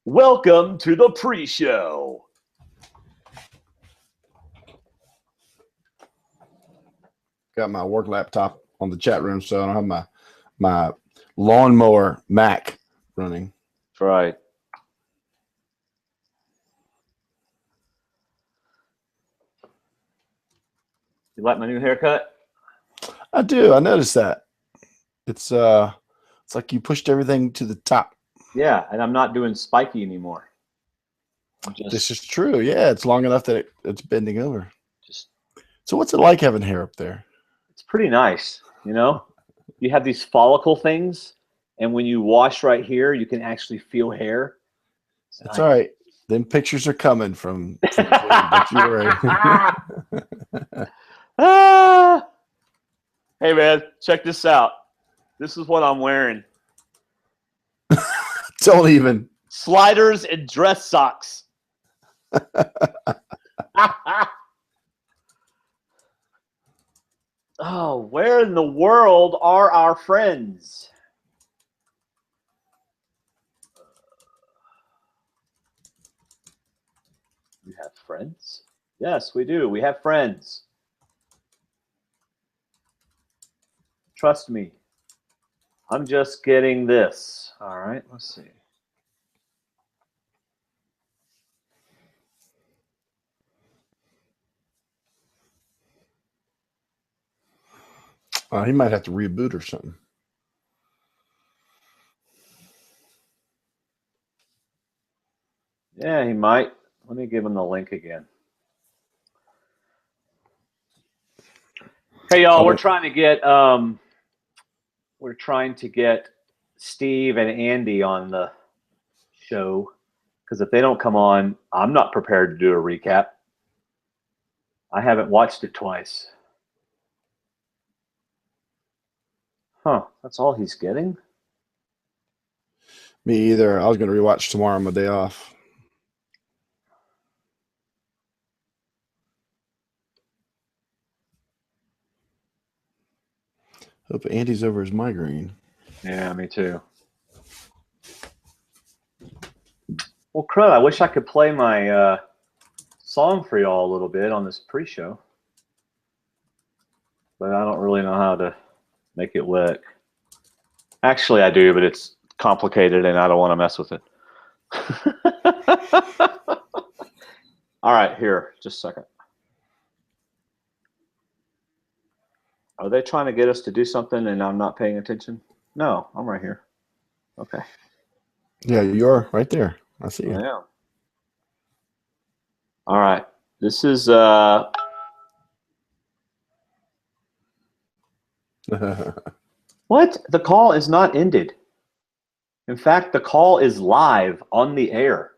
Welcome to the pre-show. Got my work laptop on the chat room, so I don't have my lawnmower Mac running. That's right. You like my new haircut? I do. I noticed that. It's like you pushed everything to the top. Yeah, and I'm not doing spiky anymore. This is true. Yeah, it's long enough that it's bending over. So what's it like having hair up there? It's pretty nice, you know? You have these follicle things, and when you wash right here, you can actually feel hair. That's all right. Then pictures are coming from that you were. Ah! Hey, man, check this out. This is what I'm wearing. Don't even. Sliders and dress socks. Oh, where in the world are our friends? We have friends? Yes, we do. We have friends. Trust me. I'm just getting this. All right, let's see. He might have to reboot or something. Yeah, he might. Let me give him the link again. Hey, y'all, we're trying to get Steve and Andy on the show, because if they don't come on, I'm not prepared to do a recap. I haven't watched it twice. Huh, that's all he's getting? Me either. I was going to rewatch tomorrow on my day off. Hope Andy's over his migraine. Yeah, me too. Well, crud, I wish I could play my song for y'all a little bit on this pre-show. But I don't really know how to make it work. Actually, I do, but it's complicated and I don't want to mess with it. All right, here, just a second. Are they trying to get us to do something and I'm not paying attention? No, I'm right here. Okay. Yeah, you are right there. I see you. I am. All right. This is what? The call is not ended. In fact, the call is live on the air.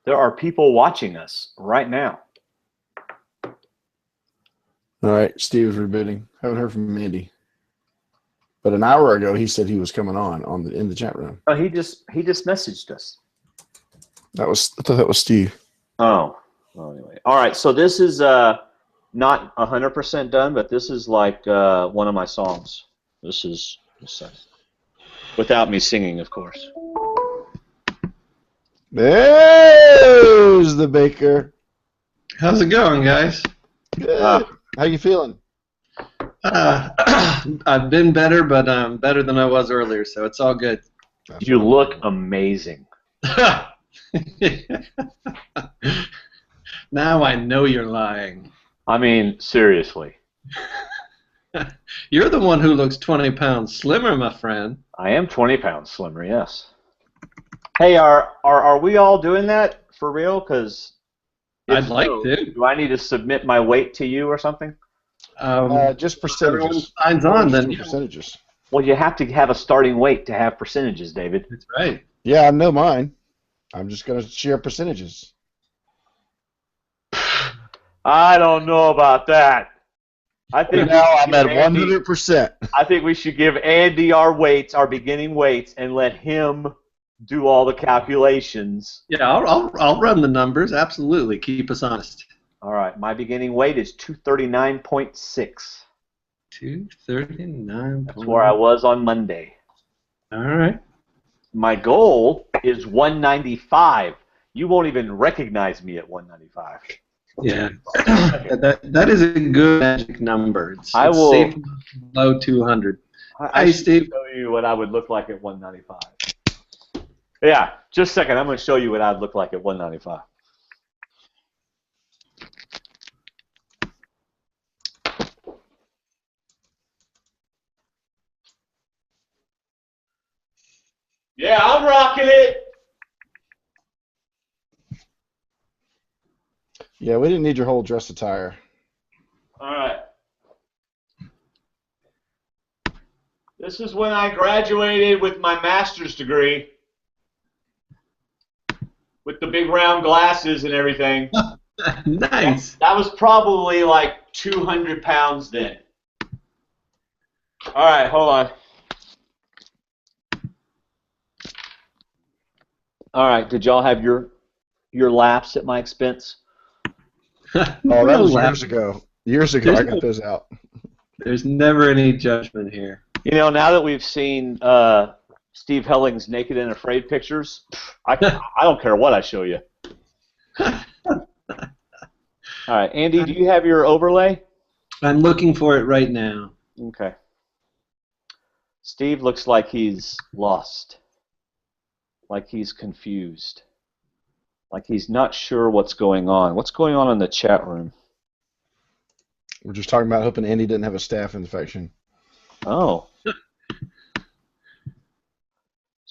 There are people watching us right now. All right, Steve is rebooting. Haven't heard from Andy. But an hour ago, he said he was coming on in the chat room. Oh, he just messaged us. I thought that was Steve. Oh, well, anyway. All right, so this is not 100% done, but this is like one of my songs. This is without me singing, of course. There's the baker. How's it going, guys? Good. How you feeling? I've been better, but I'm better than I was earlier, so it's all good. You look amazing. Now I know you're lying. I mean, seriously. You're the one who looks 20 pounds slimmer, my friend. I am 20 pounds slimmer, yes. Hey, are we all doing that for real? Because I'd like to. Do I need to submit my weight to you or something? Just percentages. Signs on, then. Percentages. Well, you have to have a starting weight to have percentages, David. That's right. Yeah, I know mine. I'm just going to share percentages. I don't know about that. I think now I'm at 100%. I think we should give Andy our weights, our beginning weights, and let him do all the calculations. Yeah, I'll run the numbers. Absolutely, keep us honest. All right, my beginning weight is 239.6. 239. That's where I was on Monday. All right. My goal is 195. You won't even recognize me at 195. Yeah, that is a good magic number. It's I will. safe below 200. I Hey, should Steve. show you what I would look like at 195. Yeah, just a second. I'm going to show you what I'd look like at 195. Yeah, I'm rocking it. Yeah, we didn't need your whole dress attire. All right. This is when I graduated with my master's degree, with the big round glasses and everything. Nice. That was probably like 200 pounds then. All right, hold on. All right, did y'all have your laughs at my expense? Oh, that was years ago. Years ago, I got those out. There's never any judgment here. You know, now that we've seen Steve Helling's Naked and Afraid pictures, I don't care what I show you. All right, Andy, do you have your overlay? I'm looking for it right now. Okay. Steve looks like he's lost, like he's confused, like he's not sure what's going on. What's going on in the chat room? We're just talking about hoping Andy didn't have a staph infection. Oh.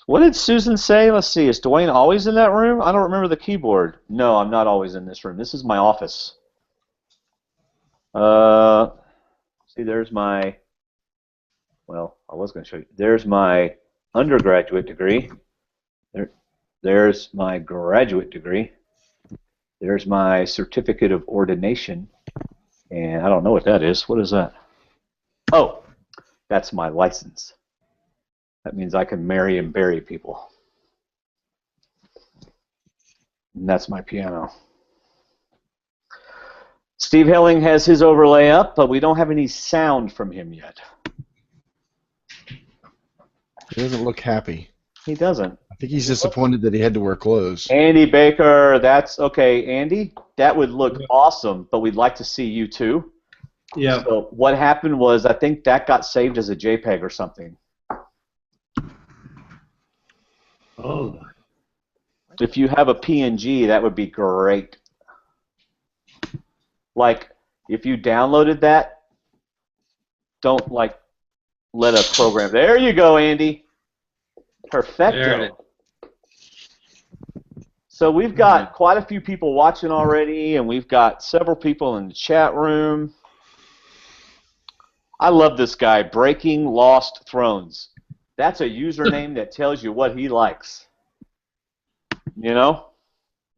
What did Susan say? Let's see. Is Dwayne always in that room? I don't remember the keyboard. No, I'm not always in this room. This is my office. See, there's my, well, I was going to show you. There's my undergraduate degree. There's my graduate degree. There's my certificate of ordination. And I don't know what that is. What is that? Oh, that's my license. That means I can marry and bury people. And that's my piano. Steve Helling has his overlay up, but we don't have any sound from him yet. He doesn't look happy. He doesn't. I think he's disappointed that he had to wear clothes. Andy Baker, that's okay. Andy, that would look awesome, but we'd like to see you too. Yeah. So what happened was I think that got saved as a JPEG or something. Oh. If you have a PNG, that would be great. Like, if you downloaded that, don't, like, let a program. There you go, Andy. Perfecto. So we've got quite a few people watching already, and we've got several people in the chat room. I love this guy, Breaking Lost Thrones. That's a username that tells you what he likes. You know?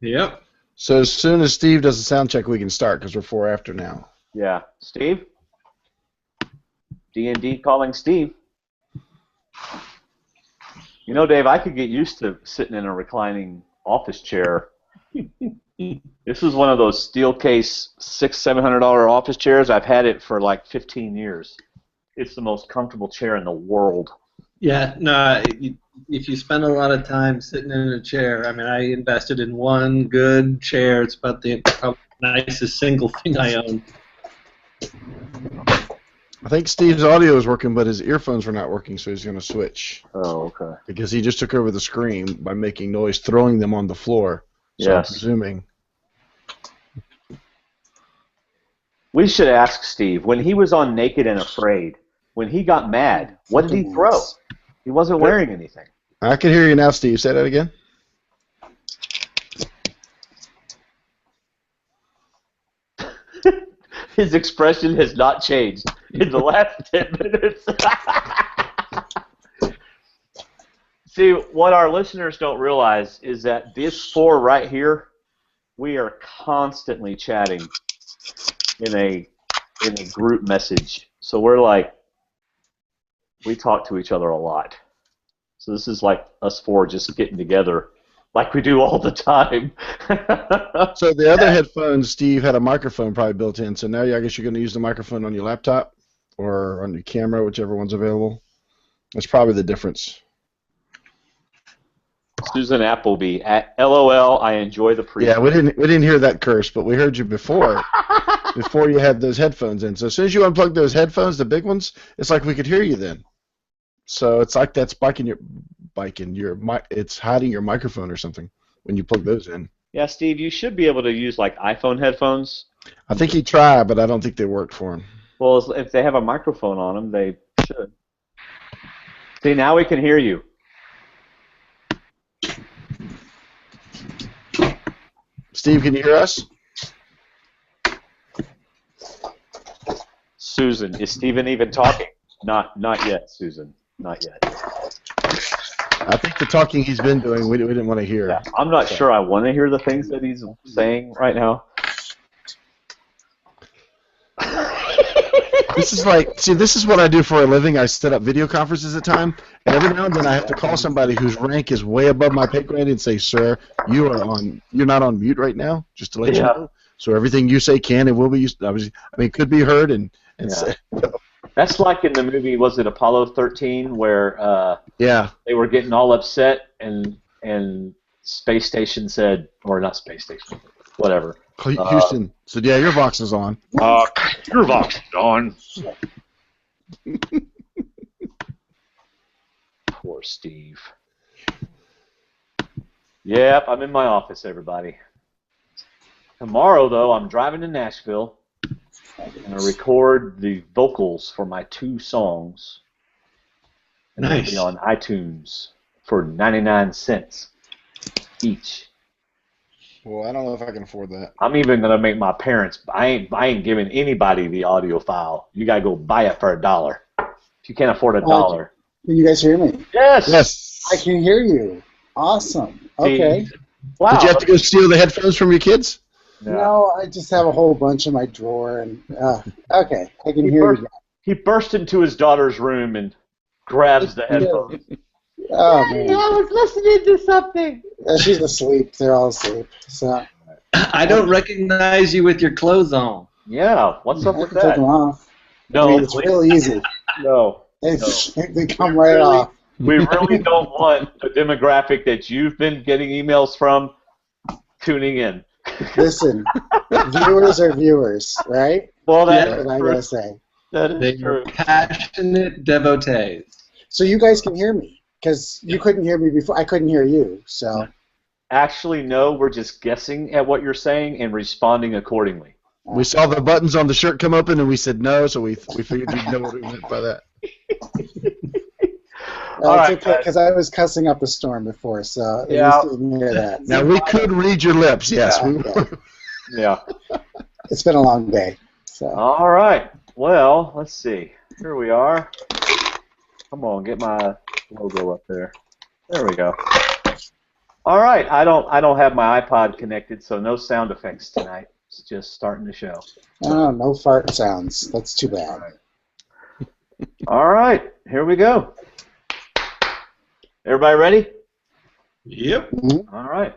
Yep. So as soon as Steve does the sound check, we can start because we're 4 after now. Yeah. Steve? D&D calling Steve. You know, Dave, I could get used to sitting in a reclining office chair. This is one of those steel case $600-700 office chairs. I've had it for like 15 years. It's the most comfortable chair in the world. Yeah, no, if you spend a lot of time sitting in a chair, I mean, I invested in one good chair. It's about the probably nicest single thing I own. I think Steve's audio is working, but his earphones were not working, so he's going to switch. Oh, okay. Because he just took over the screen by making noise, throwing them on the floor. So Yes. I'm presuming. We should ask Steve, when he was on Naked and Afraid, when he got mad, what did he throw? He wasn't wearing anything. I can hear you now, Steve. Say that again. His expression has not changed in the last 10 minutes. See, what our listeners don't realize is that this 4 right here, we are constantly chatting in a group message. So we're like, we talk to each other a lot. So this is like us 4 just getting together like we do all the time. So the other headphones, Steve, had a microphone probably built in. So now I guess you're going to use the microphone on your laptop or on your camera, whichever one's available. That's probably the difference. Susan Appleby at LOL. I enjoy the pre. Yeah, we didn't hear that curse, but we heard you before you had those headphones in. So as soon as you unplug those headphones, the big ones, it's like we could hear you then. So it's like that's it's hiding your microphone or something when you plug those in. Yeah, Steve, you should be able to use like iPhone headphones. I think he tried, but I don't think they worked for him. Well, if they have a microphone on them, they should. See, now we can hear you. Steve, can you hear us? Susan, is Steven even talking? Not yet, Susan. Not yet. I think the talking he's been doing, we didn't want to hear. Yeah, I'm not sure I want to hear the things that he's saying right now. This is what I do for a living. I set up video conferences at time, and every now and then I have to call somebody whose rank is way above my pay grade and say, "Sir, you're not on mute right now," just to let you know. So everything you say can and will be used. Could be heard and said. That's like in the movie, was it Apollo 13, where they were getting all upset and Space Station said, or not Space Station, whatever. Houston said, "Yeah, your Vox is on." Your Vox is on. Poor Steve. Yep, I'm in my office, everybody. Tomorrow, though, I'm driving to Nashville. I'm going to record the vocals for my 2 songs. And they'll be on iTunes for 99 cents each. Well, I don't know if I can afford that. I'm even going to make my parents. I ain't giving anybody the audio file. You got to go buy it for $1. If you can't afford $1. Can you guys hear me? Yes. Yes. I can hear you. Awesome. Okay. Wow. Did you have to go steal the headphones from your kids? No, I just have a whole bunch in my drawer, and okay, I can hear you. He burst into his daughter's room and grabs the headphones. Oh, man. I was listening to something. She's asleep. They're all asleep. So I don't recognize you with your clothes on. Yeah, what's up with take that? them off. No, it's real easy. No. They come right off. We really don't want the demographic that you've been getting emails from tuning in. Listen, viewers are viewers, right? Well, that's what I gotta say. That is true. Passionate devotees. So you guys can hear me, because you couldn't hear me before. I couldn't hear you, so. Actually, no, we're just guessing at what you're saying and responding accordingly. We saw the buttons on the shirt come open, and we said no, so we figured you'd know what we meant by that. It's okay, because I was cussing up a storm before, so at least you can hear that. Now, we could read your lips, yes. Yeah. It's been a long day. So. All right. Well, let's see. Here we are. Come on, get my logo up there. There we go. All right. I don't have my iPod connected, so no sound effects tonight. It's just starting the show. Oh, no fart sounds. That's too bad. All right. Here we go. Everybody ready? Yep. Mm-hmm. All right.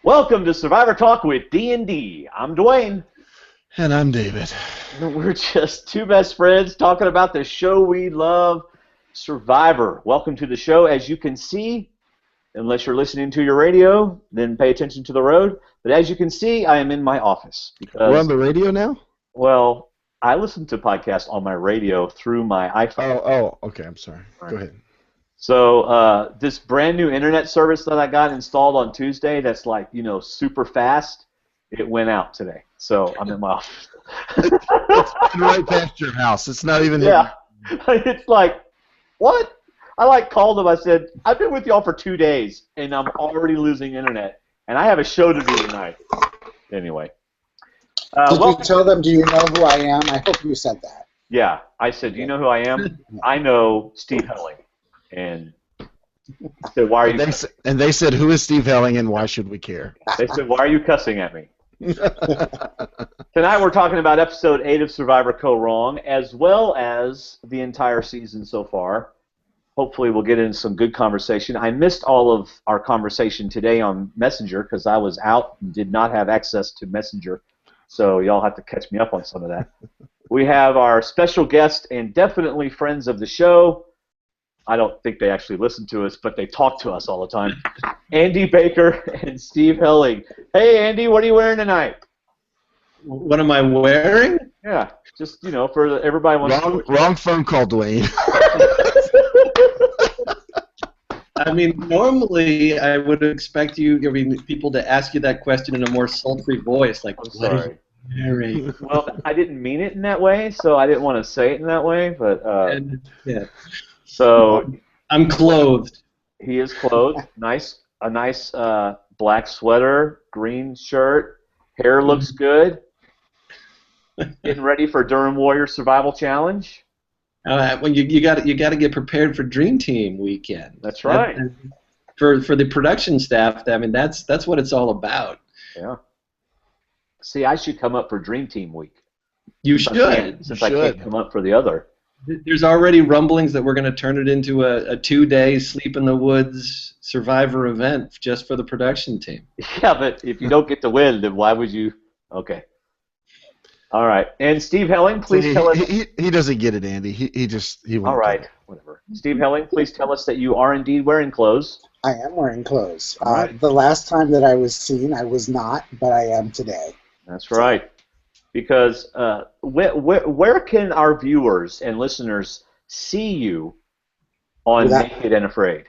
Welcome to Survivor Talk with D&D. I'm Dwayne. And I'm David. We're just 2 best friends talking about the show we love, Survivor. Welcome to the show. As you can see, unless you're listening to your radio, then pay attention to the road. But as you can see, I am in my office. We're on the radio now? Well, I listen to podcasts on my radio through my iPhone. Oh, okay. I'm sorry. Go ahead. So this brand new internet service that I got installed on Tuesday that's like, super fast, it went out today. So I'm in my office. It's right past your house. It's not even... Yeah. It's like, what? I called them. I said, I've been with y'all for 2 days, and I'm already losing internet, and I have a show to do tonight. Anyway. Did you tell them, do you know who I am? I hope you said that. Yeah. I said, do you know who I am? I know Steve Helling. And said, why are you? And they said, who is Steve Helling and why should we care? They said, why are you cussing at me? Tonight we're talking about episode 8 of Survivor Rōng, as well as the entire season so far. Hopefully we'll get into some good conversation. I missed all of our conversation today on Messenger because I was out and did not have access to Messenger. So y'all have to catch me up on some of that. We have our special guest and definitely friends of the show. I don't think they actually listen to us, but they talk to us all the time. Andy Baker and Steve Helling. Hey, Andy, what are you wearing tonight? What am I wearing? Yeah, just, for everybody wants Wrong phone call, Dwayne. I mean, normally I would expect people to ask you that question in a more sultry voice, like, I'm what are sorry. you wearing? Well, I didn't mean it in that way, so I didn't want to say it in that way, but Yeah. so I'm clothed. he is clothed. A nice black sweater, green shirt, hair looks good. Getting ready for Durham Warrior Survival Challenge. Well, you got to get prepared for Dream Team weekend. That's right. For the production staff, I mean that's what it's all about. Yeah. See, I should come up for Dream Team week. You should. Since I can't come up for the other. There's already rumblings that we're going to turn it into a 2-day sleep in the woods Survivor event just for the production team. Yeah, but if you don't get to win, then why would you? Okay. All right. And Steve Helling, please tell us. He doesn't get it, Andy. He won't. All right. Whatever. Steve Helling, please tell us that you are indeed wearing clothes. I am wearing clothes. Right. The last time that I was seen, I was not, but I am today. That's right. Because where can our viewers and listeners see you on Naked and Afraid?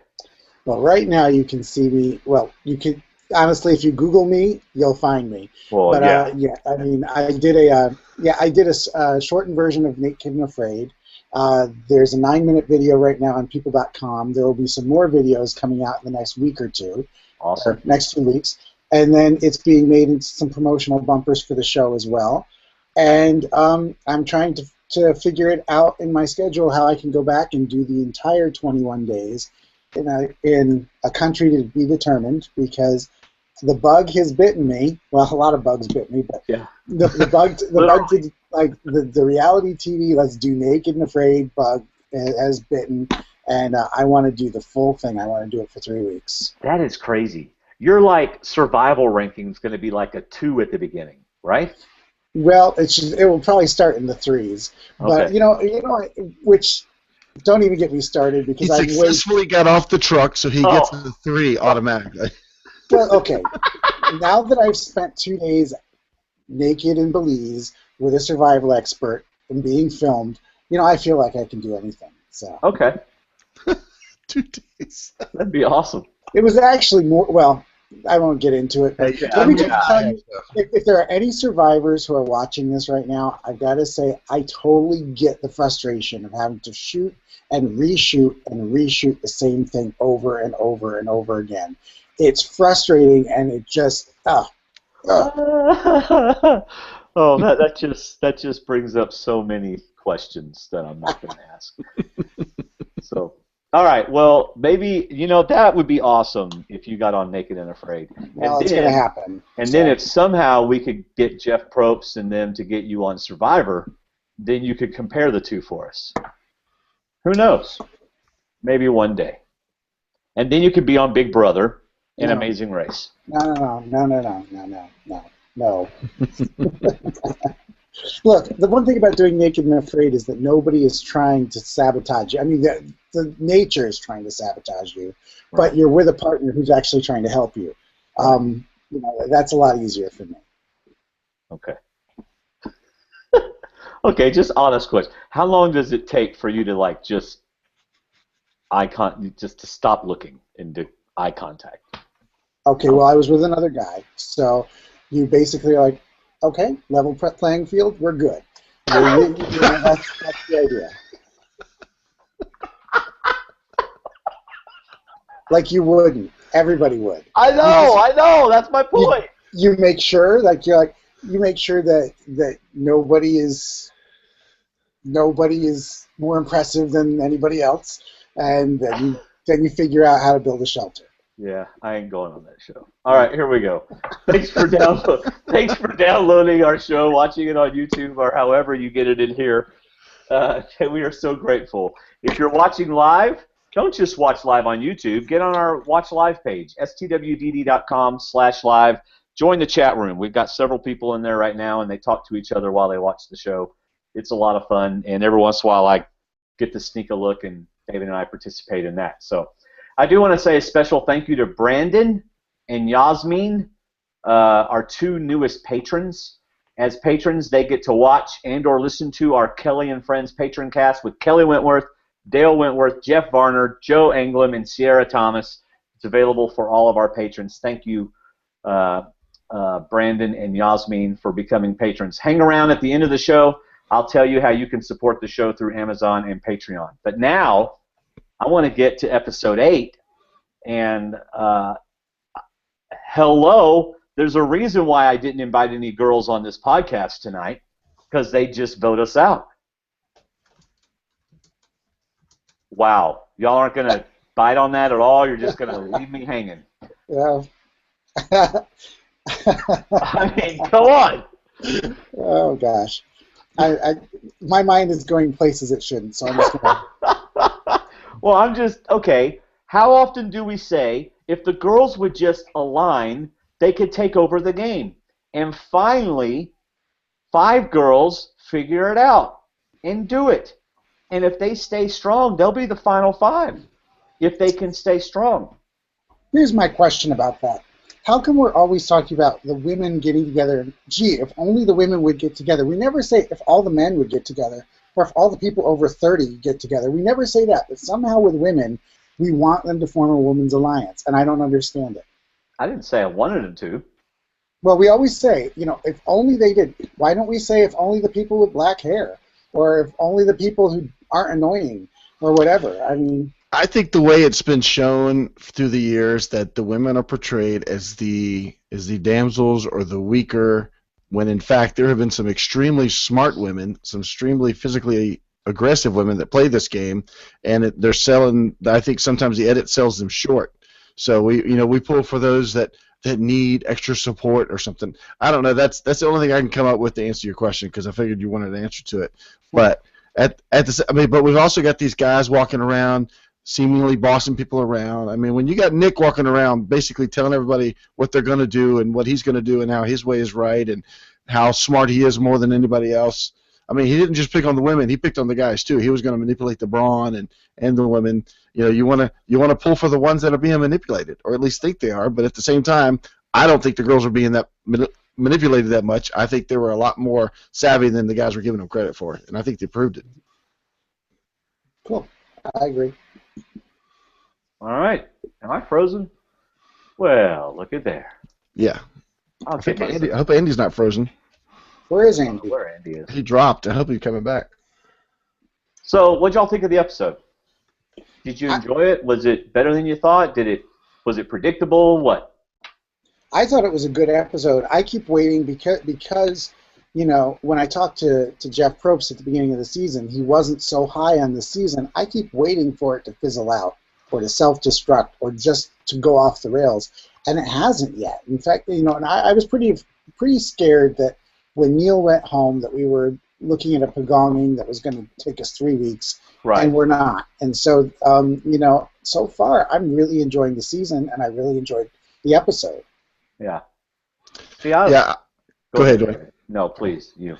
Well, right now you can see me. Well, you can. Honestly, if you Google me, you'll find me. Well, but yeah. I mean, I did a shortened version of Naked and Afraid. There's a 9-minute video right now on people.com. There will be some more videos coming out in the next week or two. Awesome. Or next 2 weeks. And then it's being made into some promotional bumpers for the show as well. And I'm trying to figure it out in my schedule how I can go back and do the entire 21 days in a country to be determined, because the bug has bitten me. Well, a lot of bugs bit me, but yeah. the bug did, like the reality TV Let's Do Naked and Afraid bug has bitten, and I want to do the full thing. I want to do it for 3 weeks. That is crazy. Your survival ranking is going to be like a 2 at the beginning, right? Well, it will probably start in the 3s, but okay. Which don't even get me started, because he successfully got off the truck, so he gets the 3 automatically. Well, okay. Now that I've spent 2 days naked in Belize with a survival expert and being filmed, I feel like I can do anything. So okay. 2 days. That'd be awesome. It was actually more. Well, I won't get into it. But let me just tell you, if there are any survivors who are watching this right now, I've got to say I totally get the frustration of having to shoot and reshoot the same thing over and over and over again. It's frustrating, and it just oh, that just brings up so many questions that I'm not going to ask. So. All right, well, maybe, that would be awesome if you got on Naked and Afraid. Well, it's going to happen. And then if somehow we could get Jeff Probst and them to get you on Survivor, then you could compare the two for us. Who knows? Maybe one day. And then you could be on Big Brother and Amazing Race. No. Look, the one thing about doing Naked and Afraid is that nobody is trying to sabotage you. I mean, the nature is trying to sabotage you, but you're with a partner who's actually trying to help you. That's a lot easier for me. Okay. Okay, just honest question. How long does it take for you to just to stop looking and do eye contact? Okay, well, I was with another guy, so you basically are like, okay, level playing field, we're good. That's the idea. Like you wouldn't. Everybody would. I know. That's my point. You make sure, you make sure that nobody is more impressive than anybody else, and then you figure out how to build a shelter. Yeah, I ain't going on that show. All right, here we go. Thanks for downloading our show, watching it on YouTube, or however you get it in here. We are so grateful. If you're watching live, don't just watch live on YouTube. Get on our Watch Live page, stwdd.com/live. Join the chat room. We've got several people in there right now, and they talk to each other while they watch the show. It's a lot of fun, and every once in a while I get to sneak a look, and David and I participate in that. So I do want to say a special thank you to Brandon and Yasmin, our two newest patrons. As patrons, they get to watch and or listen to our Kelly and Friends patron cast with Kelly Wentworth, Dale Wentworth, Jeff Varner, Joe Anglem, and Sierra Thomas. It's available for all of our patrons. Thank you, Brandon and Yasmin, for becoming patrons. Hang around at the end of the show. I'll tell you how you can support the show through Amazon and Patreon. But now I want to get to episode 8. And hello, there's a reason why I didn't invite any girls on this podcast tonight, because they just vote us out. Wow. Y'all aren't going to bite on that at all? You're just going to leave me hanging? Yeah. I mean, come on. Oh, gosh. My mind is going places it shouldn't, so I'm just going to... Well, okay, how often do we say, if the girls would just align, they could take over the game? And finally, 5 girls figure it out and do it. And if they stay strong, they'll be the final 5, if they can stay strong. Here's my question about that. How come we're always talking about the women getting together? Gee, if only the women would get together. We never say if all the men would get together, or if all the people over 30 get together. We never say that. But somehow with women, we want them to form a women's alliance, and I don't understand it. I didn't say I wanted them to. Well, we always say, if only they did. Why don't we say if only the people with black hair, or if only the people who aren't annoying, or whatever? I mean... I think the way it's been shown through the years that the women are portrayed as the damsels or the weaker, when in fact there have been some extremely smart women, some extremely physically aggressive women that play this game, and they're selling. I think sometimes the edit sells them short. So we pull for those that need extra support or something. I don't know. That's the only thing I can come up with to answer your question, because I figured you wanted an answer to it. But but we've also got these guys walking around, seemingly bossing people around. I mean, when you got Nick walking around basically telling everybody what they're going to do and what he's going to do and how his way is right and how smart he is more than anybody else. I mean, he didn't just pick on the women; he picked on the guys too. He was going to manipulate the brawn and the women. You want to pull for the ones that are being manipulated, or at least think they are. But at the same time, I don't think the girls are being that manipulated that much. I think they were a lot more savvy than the guys were giving them credit for, and I think they proved it. Cool. I agree. All right. Am I frozen? Well, look at there. Yeah. I hope Andy's not frozen. Where is I don't Andy? know where Andy is. He dropped. I hope he's coming back. So, what'd y'all think of the episode? Did you enjoy it? Was it better than you thought? Was it predictable? What? I thought it was a good episode. I keep waiting because when I talked to Jeff Probst at the beginning of the season, he wasn't so high on the season. I keep waiting for it to fizzle out, or to self-destruct, or just to go off the rails, and it hasn't yet. In fact, and I was pretty scared that when Neil went home, that we were looking at a pagonging that was going to take us 3 weeks, Right. and we're not. And so, so far, I'm really enjoying the season, and I really enjoyed the episode. Yeah. See, Go ahead, Dwayne. No, please, you.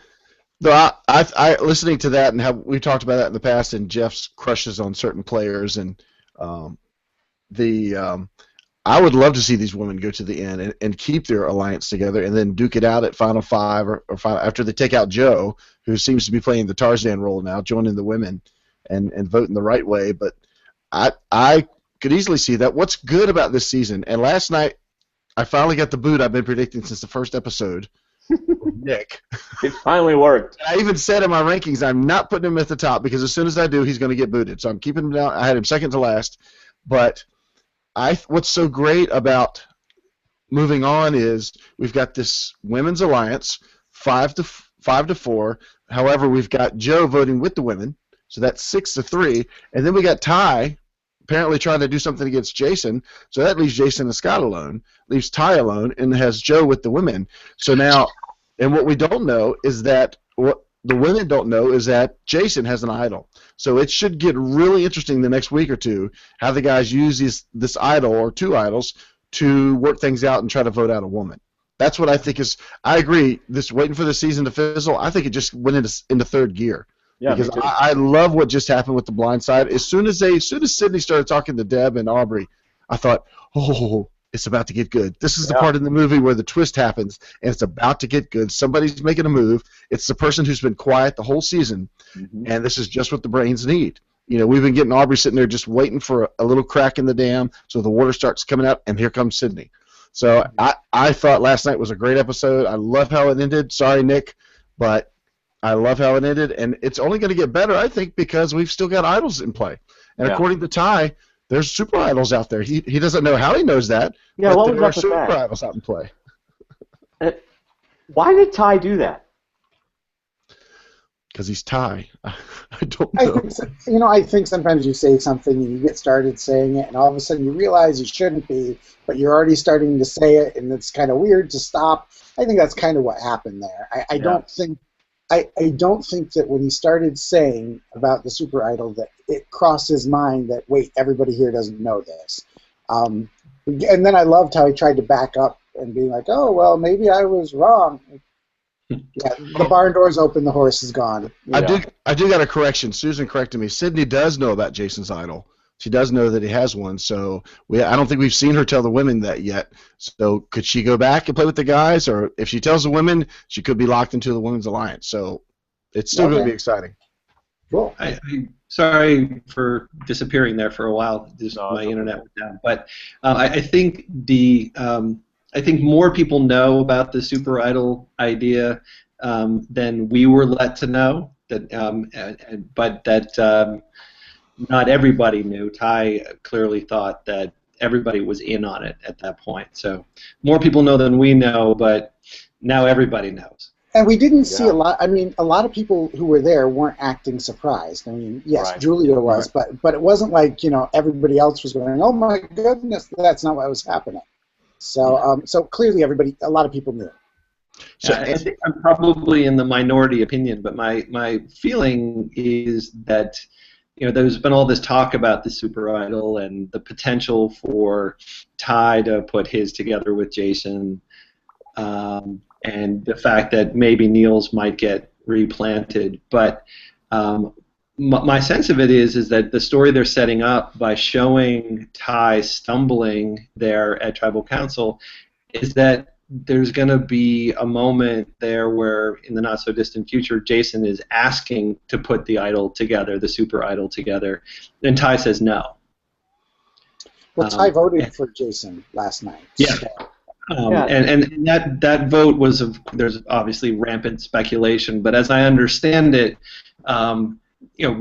No, I listening to that and how we talked about that in the past, and Jeff's crushes on certain players, and I would love to see these women go to the end and keep their alliance together, and then duke it out at Final 5 or final, after they take out Joe, who seems to be playing the Tarzan role now, joining the women and voting the right way. But I could easily see that. What's good about this season? And last night I finally got the boot I've been predicting since the first episode. Nick. It finally worked. I even said in my rankings I'm not putting him at the top, because as soon as I do, he's going to get booted. So I'm keeping him down. I had him second to last. But what's so great about moving on is we've got this women's alliance, 5 to 4. However, we've got Joe voting with the women, so that's 6 to 3. And then we got Ty apparently trying to do something against Jason, so that leaves Jason and Scott alone, leaves Ty alone, and has Joe with the women. So now, and what we don't know is that, what the women don't know is that Jason has an idol. So it should get really interesting the next week or two how the guys use this idol or 2 idols to work things out and try to vote out a woman. That's what I think is. I agree. This waiting for the season to fizzle, I think it just went into third gear. Yeah, because me too. I love what just happened with The Blind Side. As soon as Sydney started talking to Deb and Aubrey, I thought, oh, it's about to get good. This is the part in the movie where the twist happens, and it's about to get good. Somebody's making a move. It's the person who's been quiet the whole season, and this is just what the brains need. You know, we've been getting Aubrey sitting there just waiting for a little crack in the dam so the water starts coming out, and here comes Sydney. So I thought last night was a great episode. I love how it ended. Sorry, Nick, but I love how it ended, and it's only going to get better, I think, because we've still got idols in play. And according to Ty, there's super idols out there. He doesn't know how he knows that, but there are super idols out in play. Why did Ty do that? Because he's Ty. I don't know. I think sometimes you say something and you get started saying it, and all of a sudden you realize you shouldn't be, but you're already starting to say it, and it's kind of weird to stop. I think that's kind of what happened there. I don't think that when he started saying about the super idol that it crossed his mind that, wait, everybody here doesn't know this. And then I loved how he tried to back up and be like, oh, well, maybe I was wrong. Yeah, the barn door's open, the horse is gone. Yeah. I do got a correction. Susan corrected me. Sydney does know about Jason's idol. She does know that he has one, so I don't think we've seen her tell the women that yet. So could she go back and play with the guys, or if she tells the women, she could be locked into the women's alliance. So it's still going to be exciting. Cool. Sorry for disappearing there for a while. My internet went down, but I think I think more people know about the super idol idea than we were let to know. But not everybody knew. Ty clearly thought that everybody was in on it at that point. So more people know than we know, but now everybody knows. And we didn't see a lot. I mean, a lot of people who were there weren't acting surprised. I mean, yes, Julia was, but it wasn't like everybody else was going, "Oh my goodness, that's not what was happening." So, so clearly, a lot of people knew. So I think I'm probably in the minority opinion, but my feeling is that there's been all this talk about the super idol and the potential for Ty to put his together with Jason, and the fact that maybe Niels might get replanted. But my sense of it is that the story they're setting up by showing Ty stumbling there at Tribal Council is that there's going to be a moment there where, in the not-so-distant future, Jason is asking to put the idol together, the super idol together, and Ty says no. Well, Ty voted for Jason last night. Yeah. So. And that vote was there's obviously rampant speculation, but as I understand it,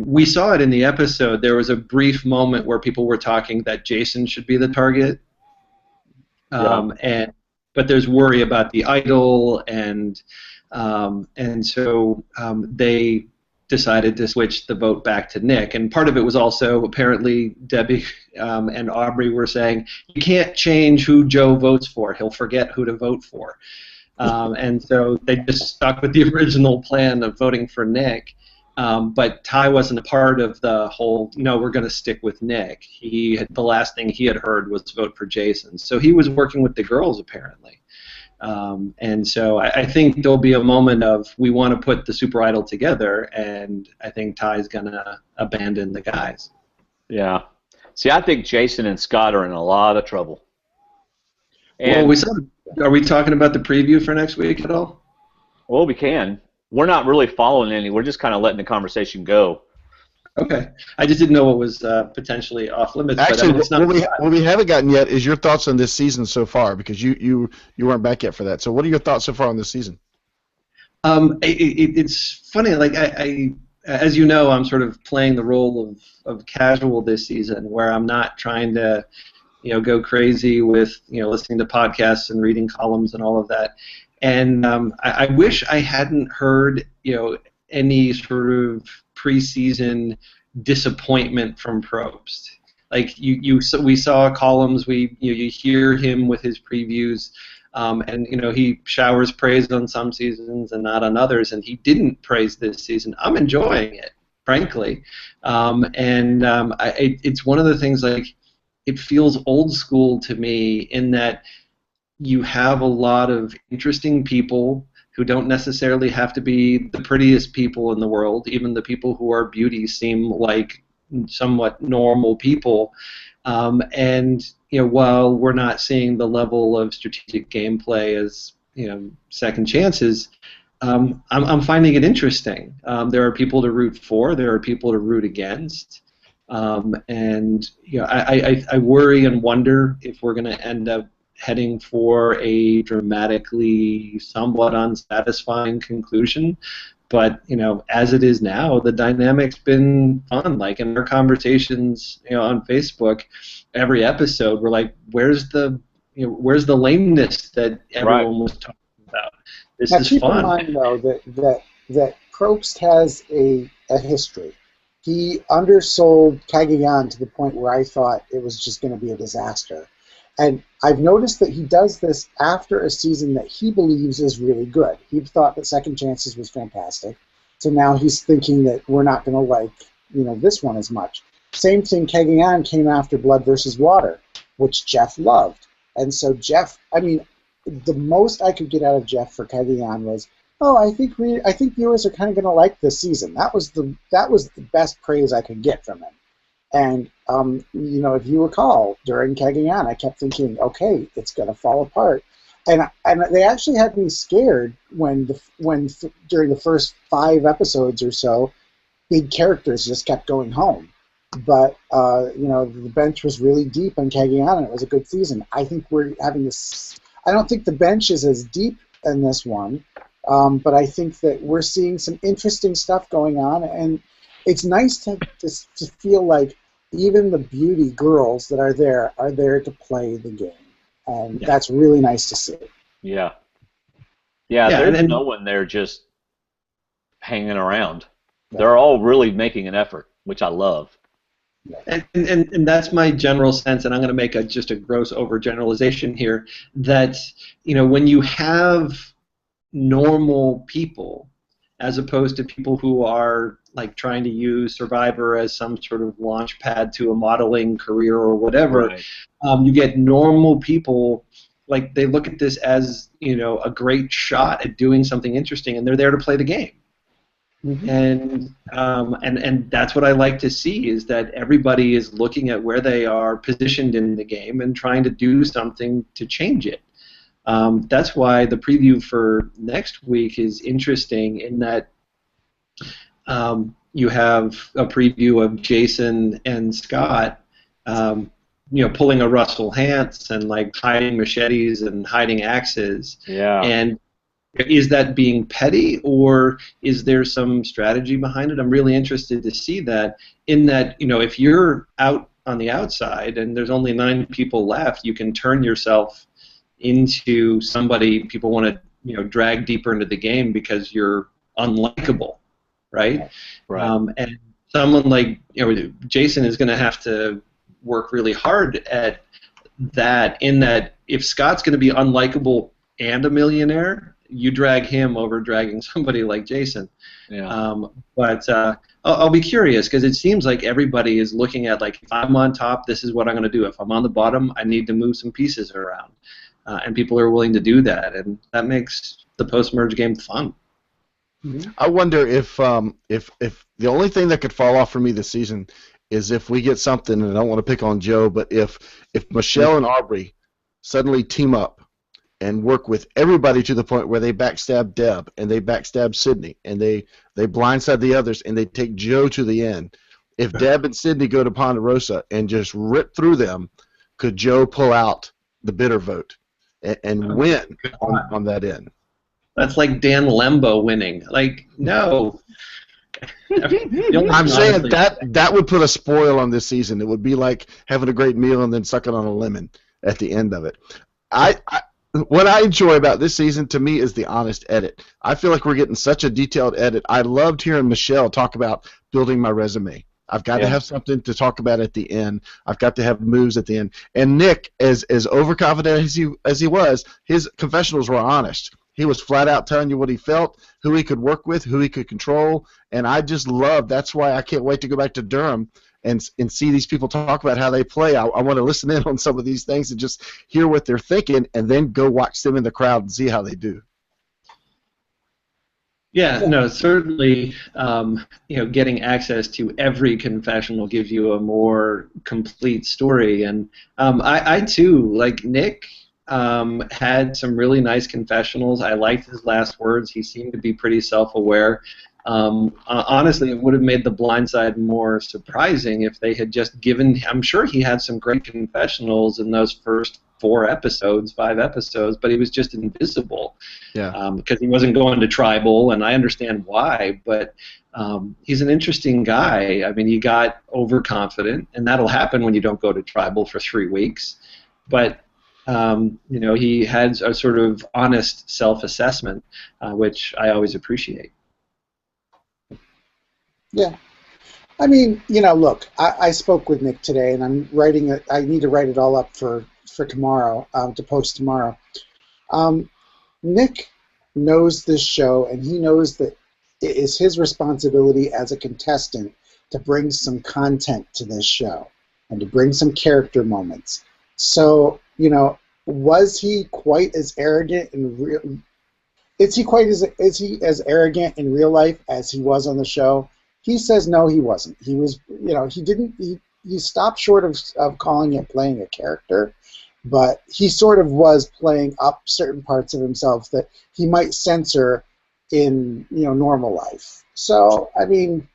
we saw it in the episode. There was a brief moment where people were talking that Jason should be the target, but there's worry about the idol, and so they decided to switch the vote back to Nick. And part of it was also apparently Debbie and Aubrey were saying, you can't change who Joe votes for. He'll forget who to vote for. And so they just stuck with the original plan of voting for Nick. But Ty wasn't a part of the whole, no, we're going to stick with Nick. The last thing he had heard was vote for Jason. So he was working with the girls, apparently. And so I think there'll be a moment of, we want to put the super idol together, and I think Ty's going to abandon the guys. Yeah. See, I think Jason and Scott are in a lot of trouble. And, are we talking about the preview for next week at all? Well, we can. We're not really following any. We're just kind of letting the conversation go. Okay. I just didn't know what was potentially off limits. Actually, but, I mean, what we haven't gotten yet is your thoughts on this season so far, because you weren't back yet for that. So what are your thoughts so far on this season? It's funny. Like I as you know, I'm sort of playing the role of casual this season, where I'm not trying to go crazy with listening to podcasts and reading columns and all of that. And I wish I hadn't heard any sort of preseason disappointment from Probst. Like we saw columns. You hear him with his previews, and he showers praise on some seasons and not on others. And he didn't praise this season. I'm enjoying it, frankly, it's one of the things, like, it feels old school to me in that you have a lot of interesting people who don't necessarily have to be the prettiest people in the world. Even the people who are beauties seem like somewhat normal people. And while we're not seeing the level of strategic gameplay as second chances, I'm finding it interesting. There are people to root for. There are people to root against. And I worry and wonder if we're going to end up heading for a dramatically somewhat unsatisfying conclusion. But as it is now, the dynamic's been fun. Like in our conversations, on Facebook, every episode, we're like, "Where's the lameness that everyone was talking about?" This now, is keep fun. in mind, though, that Probst has a history. He undersold Cagayan to the point where I thought it was just going to be a disaster. And I've noticed that he does this after a season that he believes is really good. He thought that Second Chances was fantastic. So now he's thinking that we're not going to like, this one as much. Same thing, Cagayan came after Blood versus Water, which Jeff loved. And so Jeff, the most I could get out of Jeff for Cagayan was, I think viewers are kind of going to like this season. That was the best praise I could get from him. And if you recall, during Cagayan, I kept thinking, okay, it's going to fall apart. And they actually had me scared when during the first 5 episodes or so, big characters just kept going home. But the bench was really deep on Cagayan, and it was a good season. I think we're having this. I don't think the bench is as deep in this one. But I think that we're seeing some interesting stuff going on, and it's nice to feel like even the beauty girls that are there to play the game, and that's really nice to see. Yeah. There's no one there just hanging around. Yeah. They're all really making an effort, which I love. Yeah. And that's my general sense, and I'm going to make just a gross overgeneralization here, that when you have normal people as opposed to people who are like trying to use Survivor as some sort of launch pad to a modeling career or whatever, right. You get normal people, like they look at this as a great shot at doing something interesting, and they're there to play the game. Mm-hmm. And that's what I like to see, is that everybody is looking at where they are positioned in the game and trying to do something to change it. That's why the preview for next week is interesting, in that you have a preview of Jason and Scott, pulling a Russell Hantz and like hiding machetes and hiding axes. Yeah. And is that being petty, or is there some strategy behind it? I'm really interested to see that. In that, if you're out on the outside and there's only 9 people left, you can turn yourself into somebody people want to drag deeper into the game because you're unlikable, right? And someone like Jason is going to have to work really hard at that, in that if Scott's going to be unlikable and a millionaire, you drag him over dragging somebody like Jason. But I'll be curious, because it seems like everybody is looking at, like, if I'm on top, this is what I'm going to do. If I'm on the bottom, I need to move some pieces around. And people are willing to do that, and that makes the post-merge game fun. I wonder if the only thing that could fall off for me this season is if we get something, and I don't want to pick on Joe, but if Michelle and Aubrey suddenly team up and work with everybody to the point where they backstab Deb and they backstab Sydney and they blindside the others and they take Joe to the end. If Deb and Sydney go to Ponderosa and just rip through them, could Joe pull out the bitter vote and win on that end? That's like Dan Lembo winning. Like, no. I'm saying that would put a spoil on this season. It would be like having a great meal and then sucking on a lemon at the end of it. What I enjoy about this season, to me, is the honest edit. I feel like we're getting such a detailed edit. I loved hearing Michelle talk about building my resume. I've got to have something to talk about at the end. I've got to have moves at the end. And Nick, as overconfident as he was, his confessionals were honest. He was flat out telling you what he felt, who he could work with, who he could control, and I just love. That's why I can't wait to go back to Durham and see these people talk about how they play. I want to listen in on some of these things and just hear what they're thinking, and then go watch them in the crowd and see how they do. Yeah, no, certainly, getting access to every confessional gives you a more complete story. And I too, like Nick, had some really nice confessionals. I liked his last words. He seemed to be pretty self-aware. Honestly, it would have made The Blind Side more surprising if they had just given. I'm sure he had some great confessionals in those first 5 episodes, but he was just invisible. Yeah. Because he wasn't going to tribal, and I understand why, but he's an interesting guy. I mean, he got overconfident, and that'll happen when you don't go to tribal for 3 weeks. But he had a sort of honest self-assessment, which I always appreciate. Yeah. I mean, look, I spoke with Nick today, and I'm writing it. I need to write it all up for tomorrow, to post tomorrow. Nick knows this show, and he knows that it is his responsibility as a contestant to bring some content to this show and to bring some character moments. So, was he quite as arrogant in real? Is he as arrogant in real life as he was on the show? He says no, he wasn't. He was, he didn't. He stopped short of calling it playing a character. But he sort of was playing up certain parts of himself that he might censor in normal life. So, I mean,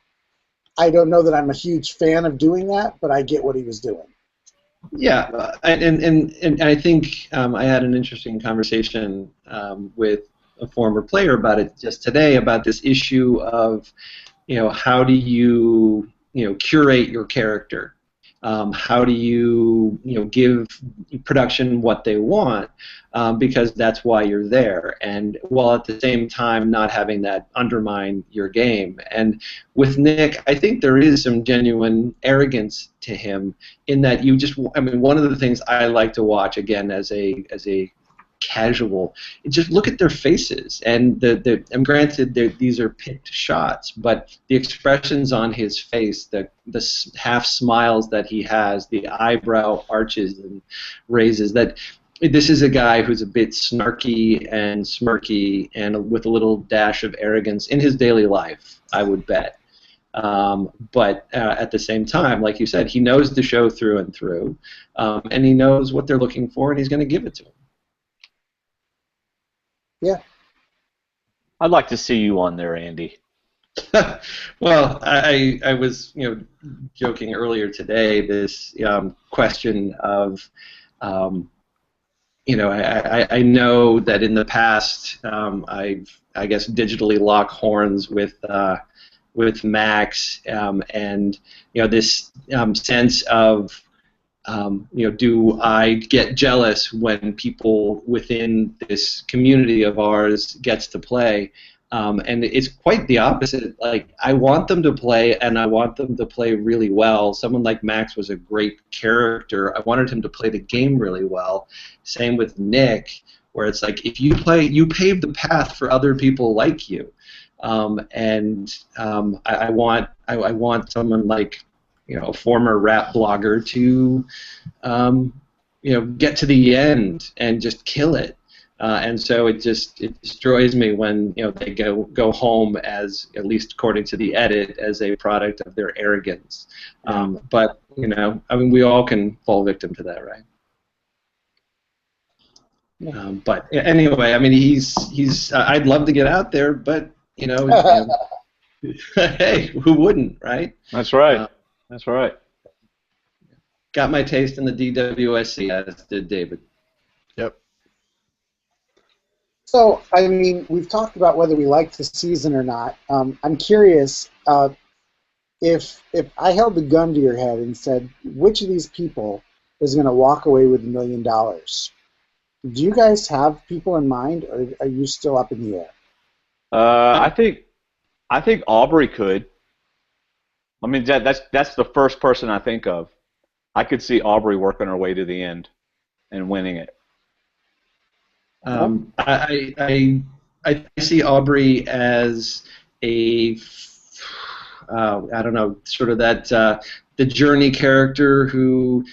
I don't know that I'm a huge fan of doing that, but I get what he was doing. Yeah, and I think I had an interesting conversation with a former player about it just today, about this issue of how do you curate your character. How do you give production what they want, because that's why you're there, and while at the same time not having that undermine your game. And with Nick, I think there is some genuine arrogance to him in that one of the things I like to watch, again, as a casual, just look at their faces, and and granted these are picked shots, but the expressions on his face, the half smiles that he has, the eyebrow arches and raises, that this is a guy who's a bit snarky and smirky and with a little dash of arrogance in his daily life, I would bet. But at the same time, like you said, he knows the show through and through, and he knows what they're looking for, and he's going to give it to them. Yeah. I'd like to see you on there, Andy. Well, I was joking earlier today, this question of I know that in the past I've, I guess, digitally locked horns with Max, and this sense of do I get jealous when people within this community of ours gets to play? And it's quite the opposite. Like, I want them to play, and I want them to play really well. Someone like Max was a great character. I wanted him to play the game really well. Same with Nick, where it's like, if you play, you pave the path for other people like you. I want someone like a former rap blogger to get to the end and just kill it. And so it destroys me when they go home as, at least according to the edit, as a product of their arrogance. But we all can fall victim to that, right? But anyway, he's I'd love to get out there, but hey, who wouldn't, right? That's right. That's right. Got my taste in the DWSC, as did David. Yep. So, we've talked about whether we liked the season or not. I'm curious, if I held the gun to your head and said, which of these people is going to walk away with $1 million? Do you guys have people in mind, or are you still up in the air? I think Aubrey could. That's the first person I think of. I could see Aubrey working her way to the end and winning it. I see Aubrey as a I don't know, sort of that the journey character who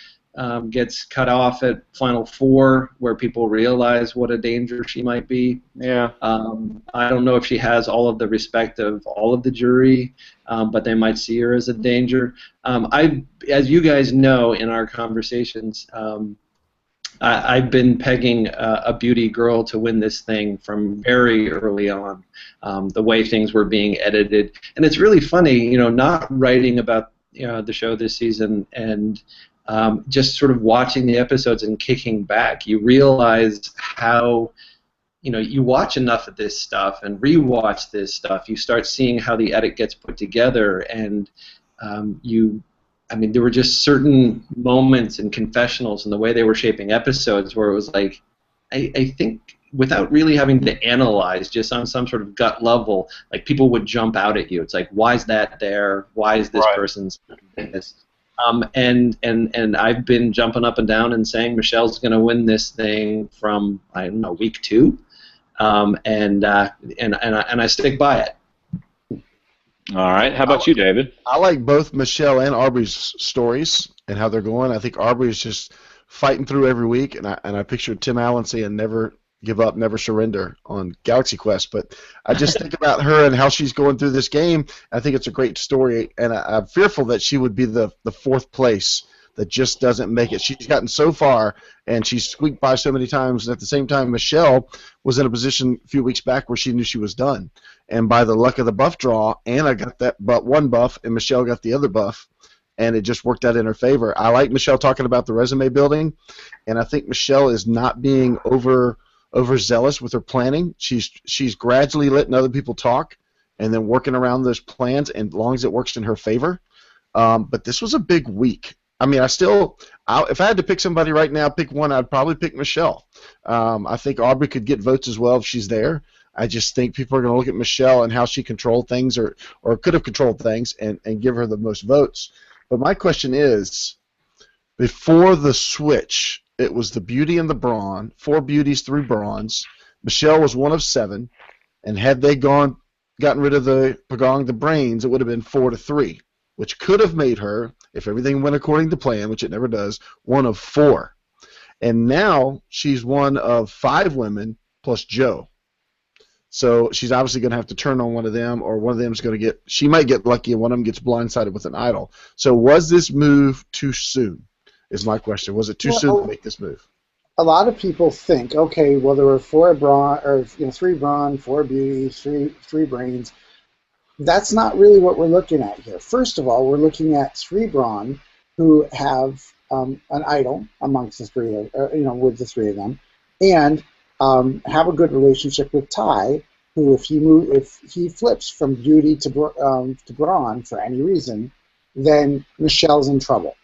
gets cut off at Final Four, where people realize what a danger she might be. Yeah. I don't know if she has all of the respect of all of the jury, but they might see her as a danger. As you guys know in our conversations, I've been pegging a beauty girl to win this thing from very early on, the way things were being edited. And it's really funny, not writing about the show this season and just sort of watching the episodes and kicking back. You realize how, you watch enough of this stuff and rewatch this stuff, you start seeing how the edit gets put together, and there were just certain moments and confessionals and the way they were shaping episodes where it was like, I think without really having to analyze, just on some sort of gut level, like people would jump out at you. It's like, why is that there? Why is this person's doing this? And I've been jumping up and down and saying Michelle's going to win this thing from, I don't know, week 2, and I stick by it. All right. How about you, David? I like both Michelle and Aubrey's stories and how they're going. I think Aubrey is just fighting through every week, and I pictured Tim Allen saying never give up, never surrender on Galaxy Quest. But I just think about her and how she's going through this game. I think it's a great story, and I'm fearful that she would be the 4th place that just doesn't make it. She's gotten so far, and she's squeaked by so many times. And at the same time, Michelle was in a position a few weeks back where she knew she was done. And by the luck of the buff draw, Anna got that one buff, and Michelle got the other buff, and it just worked out in her favor. I like Michelle talking about the resume building, and I think Michelle is not being overzealous with her planning. She's gradually letting other people talk and then working around those plans, and as long as it works in her favor. But this was a big week. I mean, if I had to pick somebody right now, pick one, I'd probably pick Michelle. I think Aubrey could get votes as well if she's there. I just think people are going to look at Michelle and how she controlled things or could have controlled things and give her the most votes. But my question is, before the switch, it was the beauty and the brawn, 4 beauties, 3 bronze. Michelle was 1 of 7, and had they gotten rid of the Pagong, the brains, it would have been 4-3, which could have made her, if everything went according to plan, which it never does, 1 of 4. And now she's 1 of 5 women plus Joe. So she's obviously going to have to turn on one of them, or one of them is going to she might get lucky and one of them gets blindsided with an idol. So was this move too soon, is my question. Was it too soon to make this move? A lot of people think, okay, well, there were 4 brawn, or 3 brawn, 4 beauties, 3 brains. That's not really what we're looking at here. First of all, we're looking at 3 brawn who have an idol amongst the 3 with the 3 of them, and have a good relationship with Ty, who if he flips from beauty to brawn for any reason, then Michelle's in trouble,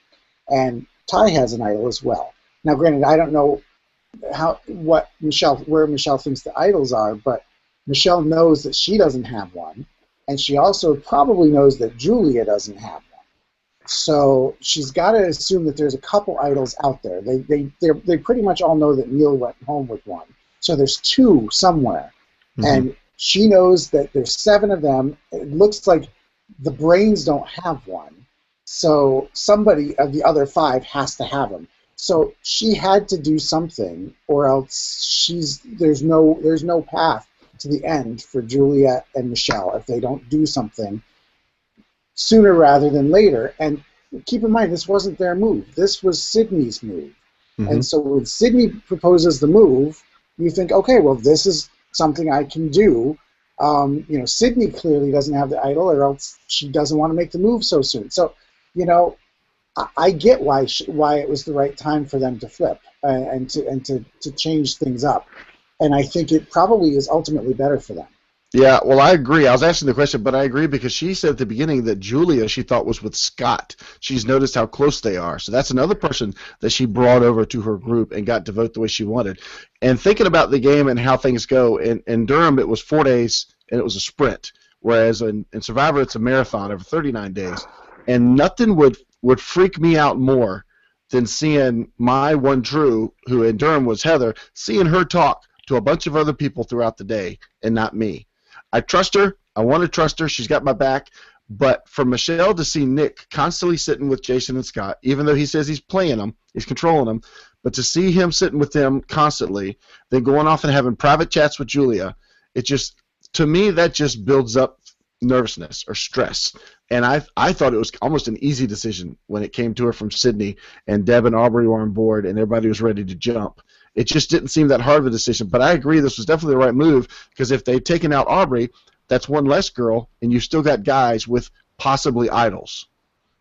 and Ty has an idol as well. Now, granted, I don't know where Michelle thinks the idols are, but Michelle knows that she doesn't have one, and she also probably knows that Julia doesn't have one. So she's got to assume that there's a couple idols out there. They pretty much all know that Neil went home with one. So there's 2 somewhere, and she knows that there's 7 of them. It looks like the brains don't have one, so somebody of the other 5 has to have them. So she had to do something, or else there's no path to the end for Julia and Michelle if they don't do something sooner rather than later. And keep in mind, this wasn't their move. This was Sydney's move. And so when Sydney proposes the move, you think, okay, well, this is something I can do. Sydney clearly doesn't have the idol, or else she doesn't want to make the move so soon. So, I get why it was the right time for them to flip and to change things up. And I think it probably is ultimately better for them. Yeah, well, I agree. I was asking the question, but I agree because she said at the beginning that Julia, she thought, was with Scott. She's noticed how close they are. So that's another person that she brought over to her group and got to vote the way she wanted. And thinking about the game and how things go, in Durham it was 4 days and it was a sprint, whereas in Survivor it's a marathon over 39 days. And nothing would freak me out more than seeing my one true, who in Durham was Heather, seeing her talk to a bunch of other people throughout the day and not me. I trust her. I want to trust her. She's got my back. But for Michelle to see Nick constantly sitting with Jason and Scott, even though he says he's playing them, he's controlling them, but to see him sitting with them constantly, then going off and having private chats with Julia, it just, to me, that just builds up nervousness or stress. And I thought it was almost an easy decision when it came to her from Sydney, and Deb and Aubrey were on board and everybody was ready to jump. It just didn't seem that hard of a decision. But I agree this was definitely the right move, because if they'd taken out Aubrey, that's one less girl, and you've still got guys with possibly idols.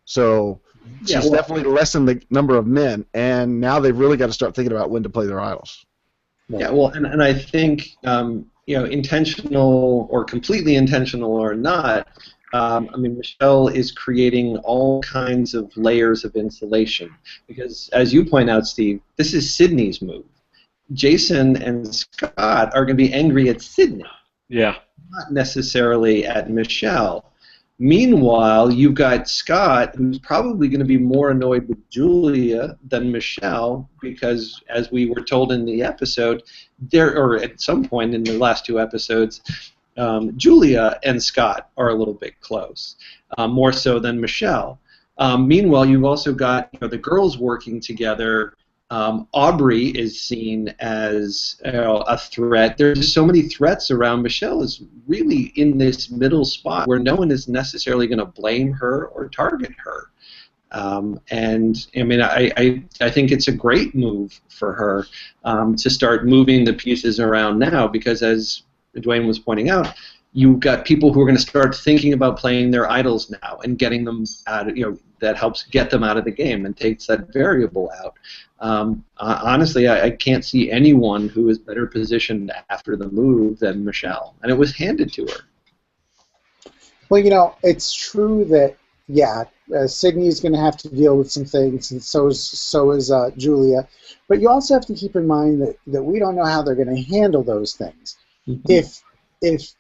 So she's definitely lessened the number of men, and now they've really got to start thinking about when to play their idols. Yeah, well, and I think, intentional or completely intentional or not, Michelle is creating all kinds of layers of insulation, because, as you point out, Steve, this is Sydney's move. Jason and Scott are going to be angry at Sydney. Yeah. Not necessarily at Michelle. Meanwhile, you've got Scott, who's probably going to be more annoyed with Julia than Michelle, because, as we were told in the episode, or at some point in the last 2 episodes, Julia and Scott are a little bit close, more so than Michelle. Meanwhile, you've also got the girls working together. Aubrey is seen as a threat. There's just so many threats around. Michelle is really in this middle spot where no one is necessarily going to blame her or target her. And I think it's a great move for her to start moving the pieces around now, because, as Dwayne was pointing out, you've got people who are going to start thinking about playing their idols now and getting them out. That helps get them out of the game and takes that variable out. Honestly, I can't see anyone who is better positioned after the move than Michelle, and it was handed to her. Well, it's true that, Sydney's going to have to deal with some things, and so is Julia. But you also have to keep in mind that we don't know how they're going to handle those things. Mm-hmm. If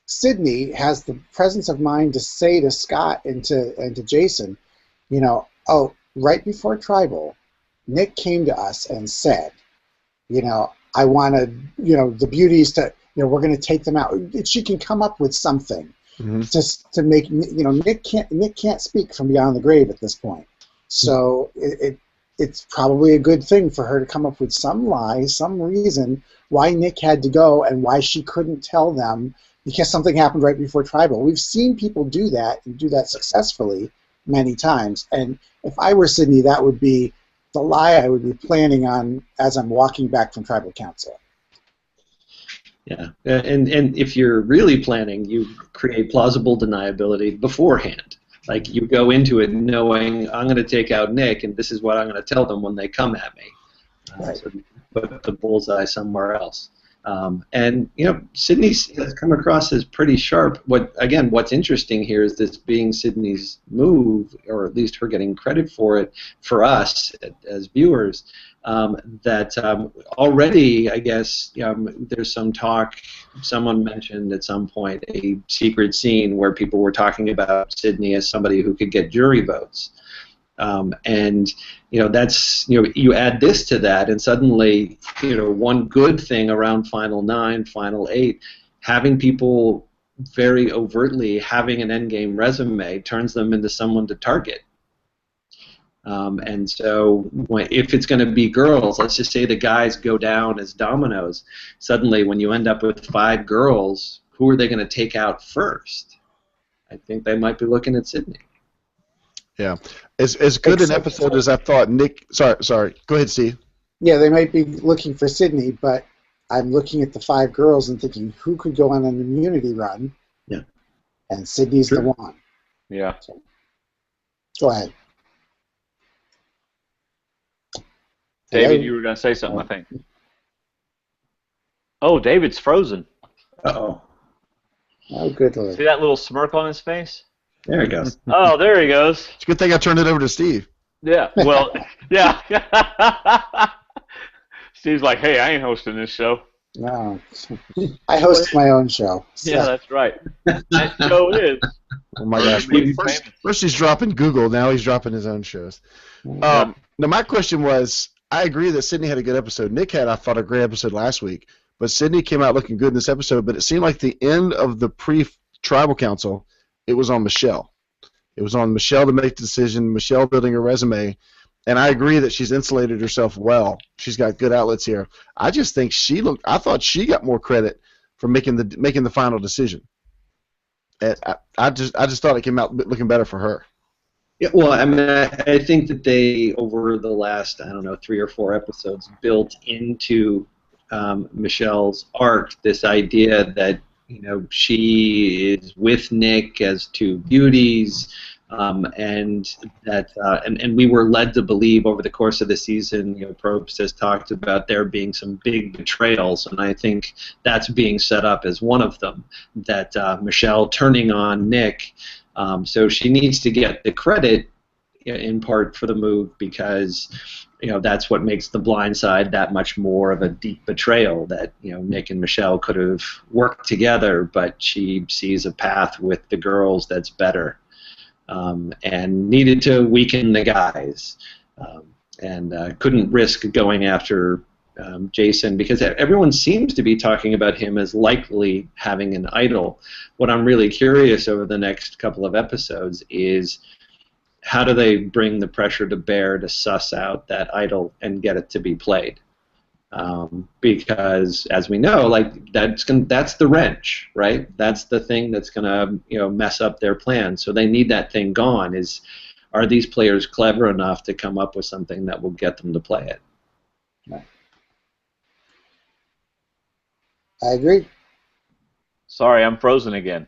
Sydney has the presence of mind to say to Scott and to Jason, right before Tribal, Nick came to us and said, I wanted, the beauties to, we're going to take them out. She can come up with something just to make, Nick can't speak from beyond the grave at this point. So it's probably a good thing for her to come up with some lie, some reason why Nick had to go and why she couldn't tell them because something happened right before Tribal. We've seen people do that and do that successfully many times. And if I were Sydney, that would be the lie I would be planning on as I'm walking back from Tribal Council. Yeah, and if you're really planning, you create plausible deniability beforehand. Like, you go into it knowing, I'm going to take out Nick, and this is what I'm going to tell them when they come at me. Right. So put the bullseye somewhere else. And Sydney has come across as pretty sharp. What's interesting here is this being Sydney's move, or at least her getting credit for it, for us as viewers. That already, I guess, there's some talk. Someone mentioned at some point a secret scene where people were talking about Sydney as somebody who could get jury votes. And that's you add this to that, and suddenly one good thing around Final 9, Final 8, having people very overtly having an endgame resume turns them into someone to target. And so if it's going to be girls, let's just say the guys go down as dominoes. Suddenly, when you end up with 5 girls, who are they going to take out first? I think they might be looking at Sydney. Yeah, as good an episode as I thought. Nick, sorry. Go ahead, Steve. Yeah, they might be looking for Sydney, but I'm looking at the 5 girls and thinking, who could go on an immunity run? Yeah, and Sydney's the one. Yeah. So, go ahead. David, you were going to say something, I think. Oh, David's frozen. Uh-oh. Oh, good Lord. See that little smirk on his face? There he goes. Oh, there he goes. It's a good thing I turned it over to Steve. Yeah, well, yeah. Steve's like, hey, I ain't hosting this show. No. I host my own show. So. Yeah, that's right. That show is. Oh, my gosh. First he's dropping Google, now he's dropping his own shows. Now, my question was, I agree that Sydney had a good episode. Nick had, I thought, a great episode last week. But Sydney came out looking good in this episode, but it seemed like the end of the pre-Tribal Council, It was on Michelle. It was on Michelle to make the decision, Michelle building her resume. And I agree that she's insulated herself well. She's got good outlets here. I just think I thought she got more credit for making the final decision. And I just thought it came out looking better for her. Yeah, well, I mean, I think that they, over the last, I don't know, 3 or 4 episodes, built into Michelle's arc this idea that, you know, she is with Nick as two beauties, and that, and we were led to believe over the course of the season, you know, Probst has talked about there being some big betrayals, and I think that's being set up as one of them, that Michelle turning on Nick. So she needs to get the credit in part for the move because, you know, that's what makes The Blind Side that much more of a deep betrayal, that, you know, Nick and Michelle could have worked together, but she sees a path with the girls that's better, and needed to weaken the guys, and couldn't risk going after Jason, because everyone seems to be talking about him as likely having an idol. What I'm really curious over the next couple of episodes is how do they bring the pressure to bear to suss out that idol and get it to be played? Because as we know, like that's the wrench, right? That's the thing that's gonna, you know, mess up their plan. So they need that thing gone. Are these players clever enough to come up with something that will get them to play it? Right. I agree. Sorry, I'm frozen again.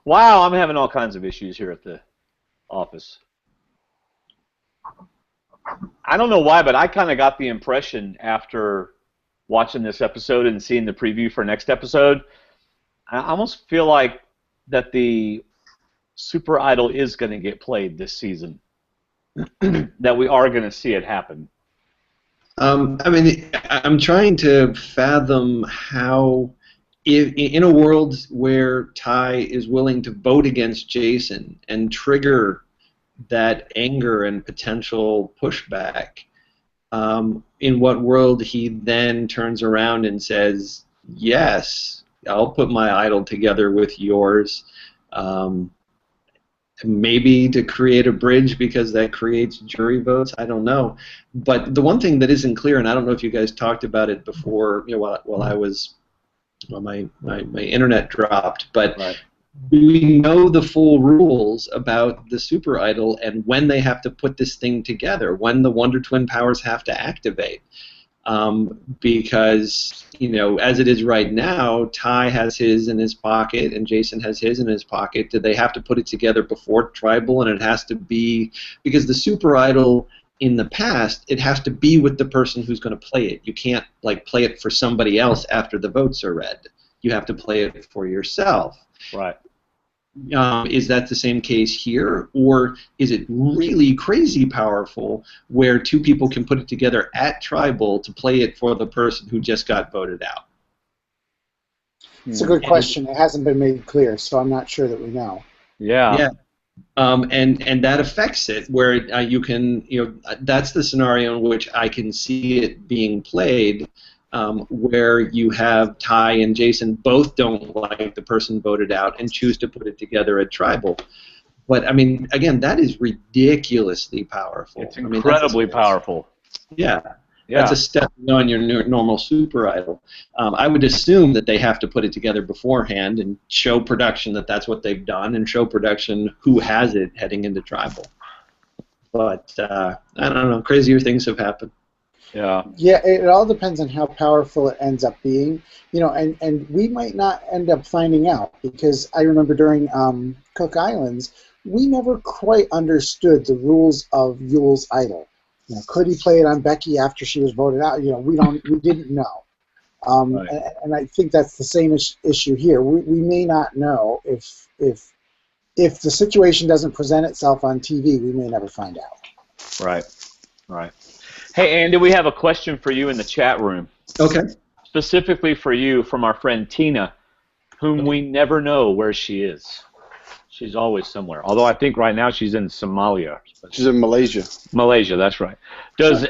Wow, I'm having all kinds of issues here at the office. I don't know why, but I kind of got the impression after watching this episode and seeing the preview for next episode, I almost feel like that the Super Idol is going to get played this season. That we are going to see it happen. I mean, I'm trying to fathom how, in a world where Ty is willing to vote against Jason and trigger that anger and potential pushback, in what world he then turns around and says, yes, I'll put my idol together with yours, maybe to create a bridge because that creates jury votes. I don't know. But the one thing that isn't clear, and I don't know if you guys talked about it before, you know, while I was, well, my internet dropped, but right. Do we know the full rules about the Super Idol and when they have to put this thing together, when the Wonder Twin powers have to activate? Because, you know, as it is right now, Ty has his in his pocket and Jason has his in his pocket. Do they have to put it together before Tribal? And it has to be, because the Super Idol in the past, it has to be with the person who's going to play it. You can't, like, play it for somebody else after the votes are read. You have to play it for yourself. Right. Is that the same case here, or is it really crazy powerful where two people can put it together at Tribal to play it for the person who just got voted out? It's a good question. It hasn't been made clear, so I'm not sure that we know. Yeah. Yeah. And that affects it, where you can, you know, that's the scenario in which I can see it being played. Where you have Ty and Jason both don't like the person voted out and choose to put it together at Tribal. But, I mean, again, that is ridiculously powerful. It's incredibly powerful. Yeah. That's a step beyond your normal Super Idol. I would assume that they have to put it together beforehand and show production that that's what they've done and show production who has it heading into Tribal. But, I don't know, crazier things have happened. Yeah. Yeah, it all depends on how powerful it ends up being, you know, and we might not end up finding out, because I remember during Cook Islands, we never quite understood the rules of Yule's idol. You know, could he play it on Becky after she was voted out? You know, we didn't know, Right. and I think that's the same issue here. We may not know if the situation doesn't present itself on TV, we may never find out. Right. Right. Hey, Andy, we have a question for you in the chat room. Okay. Specifically for you from our friend Tina, whom we never know where she is. She's always somewhere. Although I think right now she's in Somalia. She's in Malaysia. Malaysia, that's right. Does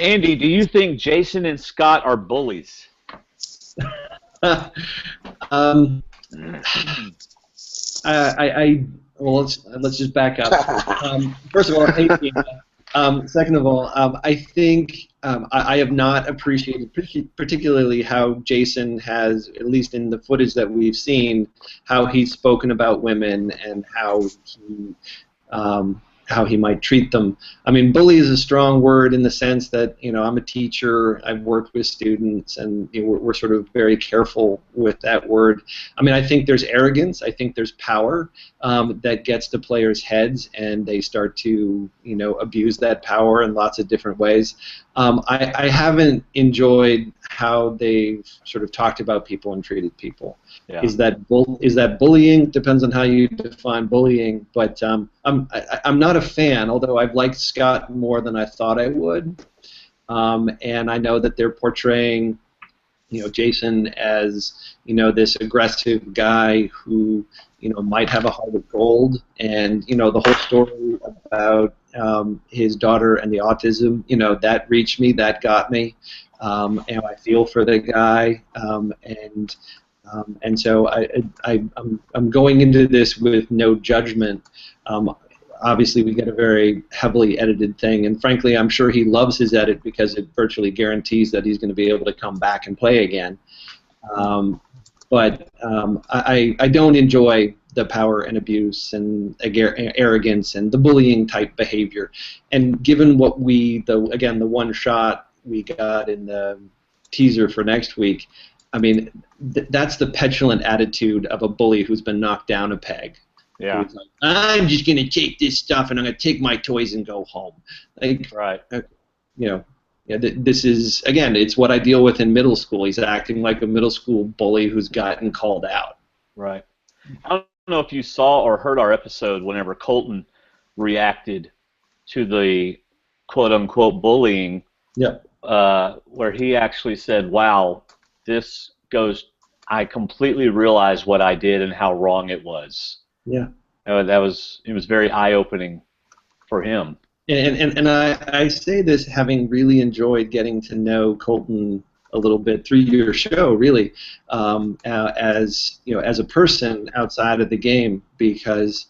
Andy, do you think Jason and Scott are bullies? Well, let's just back up. First of all, hey, second of all, I think I have not appreciated particularly how Jason has, at least in the footage that we've seen, how he's spoken about women and how he might treat them. I mean, bully is a strong word in the sense that, I'm a teacher, I've worked with students, and we're sort of very careful with that word. I mean, I think there's arrogance, I think there's power that gets to players' heads, and they start to, abuse that power in lots of different ways. I haven't enjoyed how they've sort of talked about people and treated people. Yeah. Is that bullying? Depends on how you define bullying. But I'm not a fan, although I've liked Scott more than I thought I would. And I know that they're portraying, Jason as, this aggressive guy who, might have a heart of gold. And, the whole story about his daughter and the autism, that reached me, that got me. And I feel for the guy. And so I'm going into this with no judgment. Obviously, we get a very heavily edited thing, and frankly, I'm sure he loves his edit because it virtually guarantees that he's going to be able to come back and play again. But I don't enjoy the power and abuse and arrogance and the bullying type behavior. And given what the one shot we got in the teaser for next week, I mean, that's the petulant attitude of a bully who's been knocked down a peg. Yeah. Like, I'm just going to take this stuff and I'm going to take my toys and go home. Like, right. This is, again, it's what I deal with in middle school. He's acting like a middle school bully who's gotten called out. Right. I don't know if you saw or heard our episode whenever Colton reacted to the quote-unquote bullying. Yep. Where he actually said, wow, this goes, I completely realized what I did and how wrong it was. Yeah. It was very eye-opening for him. And I say this having really enjoyed getting to know Colton a little bit through your show, really, as a person outside of the game, because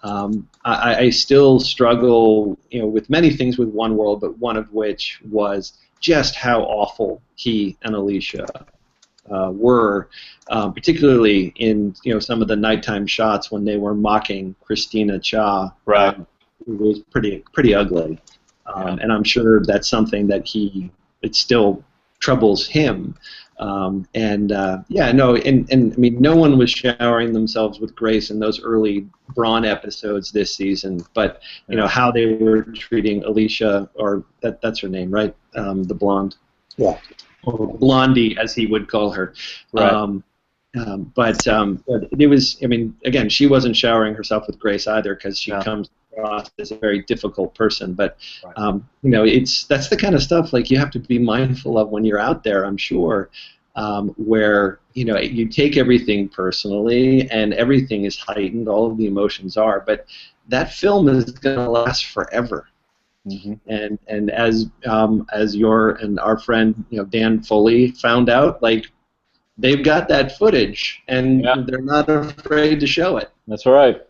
I still struggle, with many things with One World, but one of which was just how awful he and Alicia were, particularly in some of the nighttime shots when they were mocking Christina Cha. Right. It was pretty ugly, and I'm sure that's something that it still troubles him. And I mean, no one was showering themselves with grace in those early Braun episodes this season, but how they were treating Alicia, or that's her name, right? The blonde. Yeah. Or Blondie, as he would call her. Right. But it was, I mean, again, she wasn't showering herself with grace either, because she comes across as a very difficult person. But that's the kind of stuff like you have to be mindful of when you're out there, I'm sure, where you take everything personally and everything is heightened, all of the emotions are, but that film is going to last forever. Mm-hmm. And as your and our friend Dan Foley found out, like, they've got that footage and they're not afraid to show it. That's right.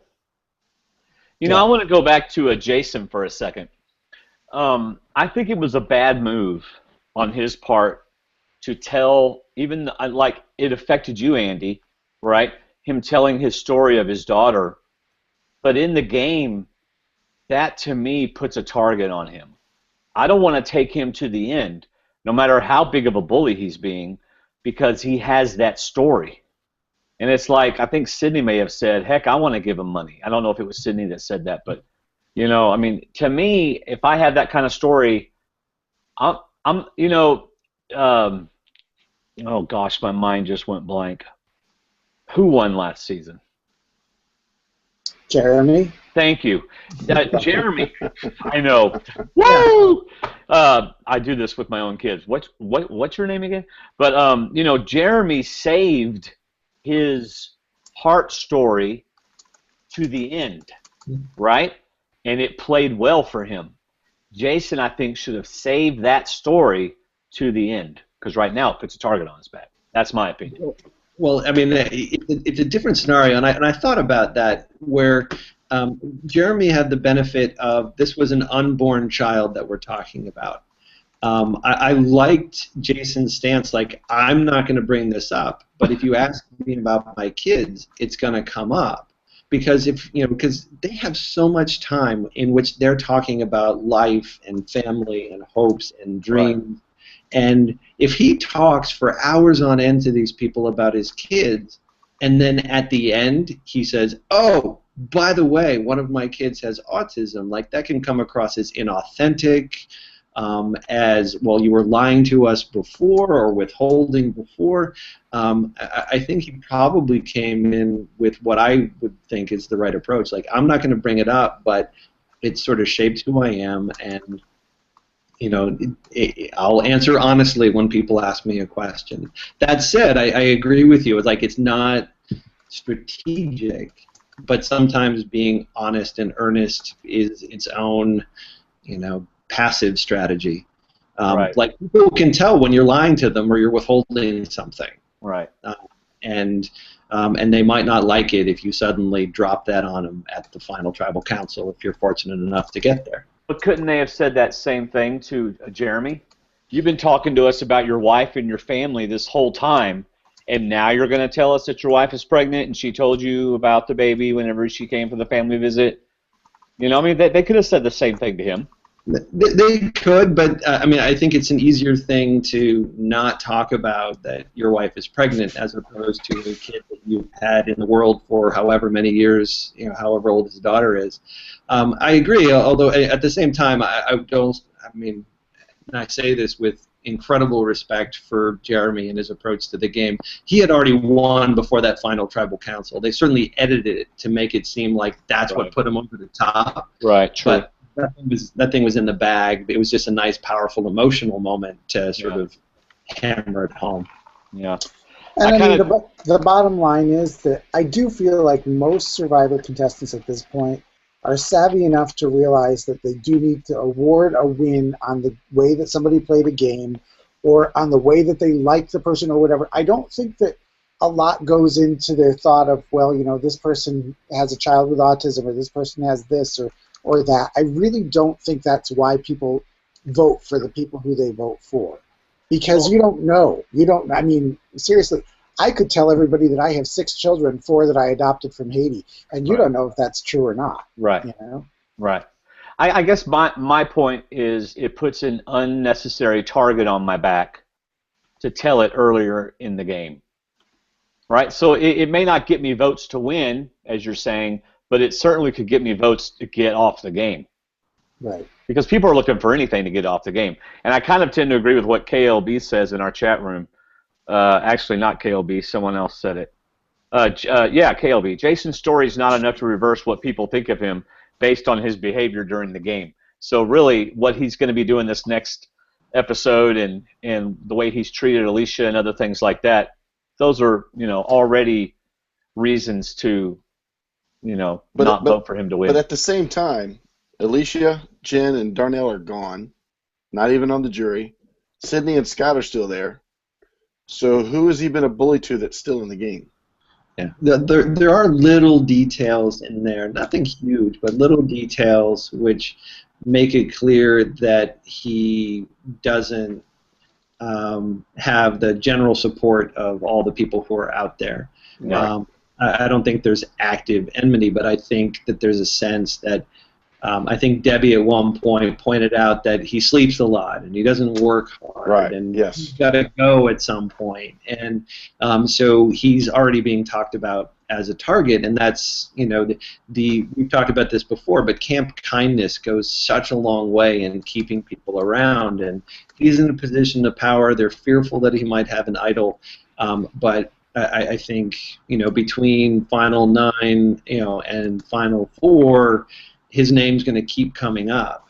I want to go back to Jason for a second. I think it was a bad move on his part to tell, even like it affected you, Andy, right? Him telling his story of his daughter, but in the game, that to me puts a target on him. I don't want to take him to the end, no matter how big of a bully he's being, because he has that story. And it's like, I think Sydney may have said, heck, I want to give him money. I don't know if it was Sydney that said that, but, I mean, to me, if I had that kind of story, oh gosh, my mind just went blank. Who won last season? Jeremy. Thank you. Jeremy. I know. Woo! I do this with my own kids. What's your name again? But Jeremy saved his heart story to the end, right? And it played well for him. Jason, I think, should have saved that story to the end, because right now it puts a target on his back. That's my opinion. Well, I mean, it's a different scenario, and I thought about that where Jeremy had the benefit of this was an unborn child that we're talking about. I liked Jason's stance, like, I'm not going to bring this up, but if you ask me about my kids, it's going to come up. Because because they have so much time in which they're talking about life and family and hopes and dreams. Right. And if he talks for hours on end to these people about his kids, and then at the end he says, "Oh, by the way, one of my kids has autism," like that can come across as inauthentic, as, well, you were lying to us before or withholding before. I think he probably came in with what I would think is the right approach. Like, I'm not going to bring it up, but it sort of shaped who I am, and I'll answer honestly when people ask me a question. That said, I agree with you. It's like, it's not strategic, but sometimes being honest and earnest is its own, passive strategy. Right. Like, people can tell when you're lying to them or you're withholding something. Right. And they might not like it if you suddenly drop that on them at the final tribal council, if you're fortunate enough to get there. But couldn't they have said that same thing to Jeremy? You've been talking to us about your wife and your family this whole time, and now you're going to tell us that your wife is pregnant and she told you about the baby whenever she came for the family visit? I mean, they could have said the same thing to him. They could, but I mean, I think it's an easier thing to not talk about that your wife is pregnant as opposed to a kid that you've had in the world for however many years, however old his daughter is. I agree, although at the same time, I mean, and I say this with incredible respect for Jeremy and his approach to the game. He had already won before that final tribal council. They certainly edited it to make it seem like that's right. What put him over the top. Right, true. But that thing was in the bag. It was just a nice, powerful, emotional moment to sort of hammer it home. Yeah. And I mean, the bottom line is that I do feel like most Survivor contestants at this point are savvy enough to realize that they do need to award a win on the way that somebody played a game or on the way that they like the person or whatever. I don't think that a lot goes into their thought of, well, this person has a child with autism or this person has this or that. I really don't think that's why people vote for the people who they vote for. Because you don't know. I mean, seriously, I could tell everybody that I have 6 children, 4 that I adopted from Haiti, and you don't know if that's true or not. Right. Right. I guess my point is it puts an unnecessary target on my back to tell it earlier in the game. Right? So it may not get me votes to win, as you're saying, but it certainly could get me votes to get off the game. Right. Because people are looking for anything to get off the game. And I kind of tend to agree with what KLB says in our chat room. Actually, not KLB. Someone else said it. Yeah, KLB. Jason's story is not enough to reverse what people think of him based on his behavior during the game. So really, what he's going to be doing this next episode and the way he's treated Alicia and other things like that, those are already reasons to not vote for him to win. But at the same time, Alicia, Jen, and Darnell are gone. Not even on the jury. Sydney and Scott are still there. So who has he been a bully to that's still in the game? Yeah, there are little details in there, nothing huge, but little details which make it clear that he doesn't have the general support of all the people who are out there. Right. I don't think there's active enmity, but I think that there's a sense that I think Debbie at one point pointed out that he sleeps a lot and he doesn't work hard, right. And yes. He's got to go at some point, and so he's already being talked about as a target, and that's we've talked about this before, but camp kindness goes such a long way in keeping people around, and he's in a position of power. They're fearful that he might have an idol, but I think between Final 9 and Final 4. His name's going to keep coming up,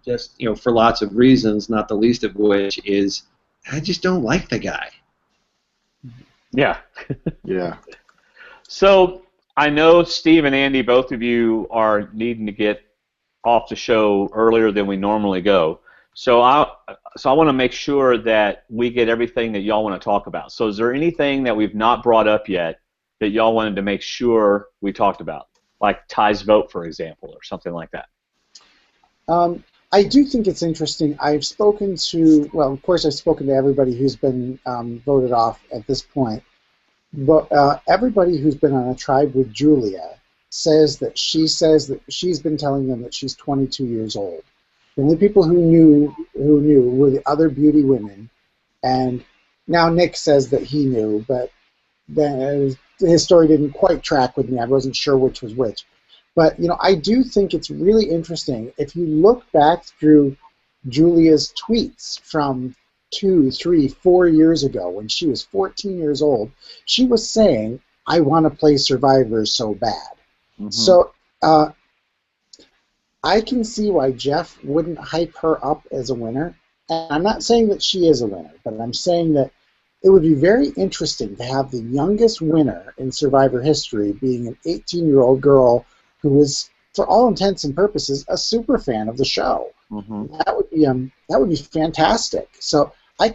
just for lots of reasons, not the least of which is I just don't like the guy. Yeah. Yeah. So I know Steve and Andy, both of you are needing to get off the show earlier than we normally go. So I want to make sure that we get everything that y'all want to talk about. So is there anything that we've not brought up yet that y'all wanted to make sure we talked about, like Ty's vote, for example, or something like that? I do think it's interesting. I've spoken to, well, of course, I've spoken to everybody who's been voted off at this point. But everybody who's been on a tribe with Julia says that she's been telling them that she's 22 years old. The only people who knew were the other beauty women, and now Nick says that he knew, but then his story didn't quite track with me. I wasn't sure which was which. But I do think it's really interesting. If you look back through Julia's tweets from 2, 3, 4 years ago when she was 14 years old, she was saying, "I want to play Survivor so bad." Mm-hmm. So I can see why Jeff wouldn't hype her up as a winner. And I'm not saying that she is a winner, but I'm saying that it would be very interesting to have the youngest winner in Survivor history being an 18-year-old girl who was, for all intents and purposes, a super fan of the show. Mm-hmm. That would be fantastic. So I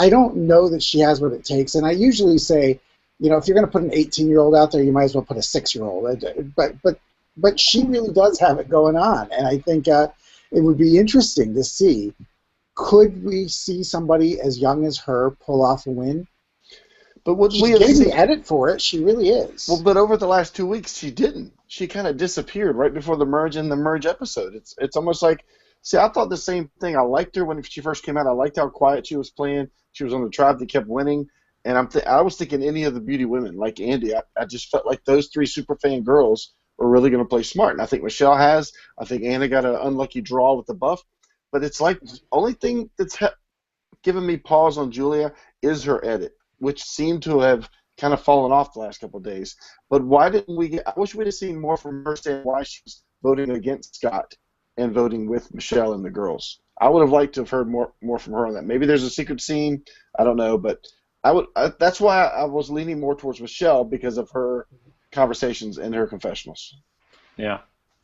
don't know that she has what it takes, and I usually say, if you're going to put an 18-year-old out there, you might as well put a 6-year-old. But she really does have it going on, and I think it would be interesting to see. Could we see somebody as young as her pull off a win? But would She's getting the edit for it. She really is. Well, but over the last 2 weeks, she didn't. She kind of disappeared right before the merge and the merge episode. It's almost like, see, I thought the same thing. I liked her when she first came out. I liked how quiet she was playing. She was on the tribe that kept winning. And I was thinking any of the beauty women, like Andy, I just felt like those 3 super fan girls were really going to play smart. And I think Michelle has. I think Anna got an unlucky draw with the buff. But it's like the only thing that's given me pause on Julia is her edit, which seemed to have kind of fallen off the last couple of days. But why didn't we I wish we'd have seen more from her saying why she's voting against Scott and voting with Michelle and the girls. I would have liked to have heard more from her on that. Maybe there's a secret scene. I don't know. But that's why I was leaning more towards Michelle, because of her conversations and her confessionals. Yeah.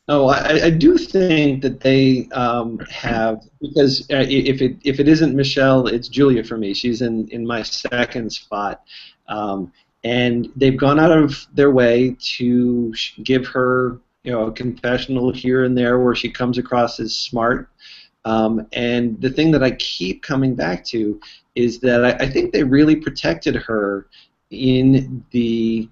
Oh, I do think that they have, because if it isn't Michelle, it's Julia for me. She's in my second spot, and they've gone out of their way to give her a confessional here and there where she comes across as smart. And the thing that I keep coming back to is that I think they really protected her in the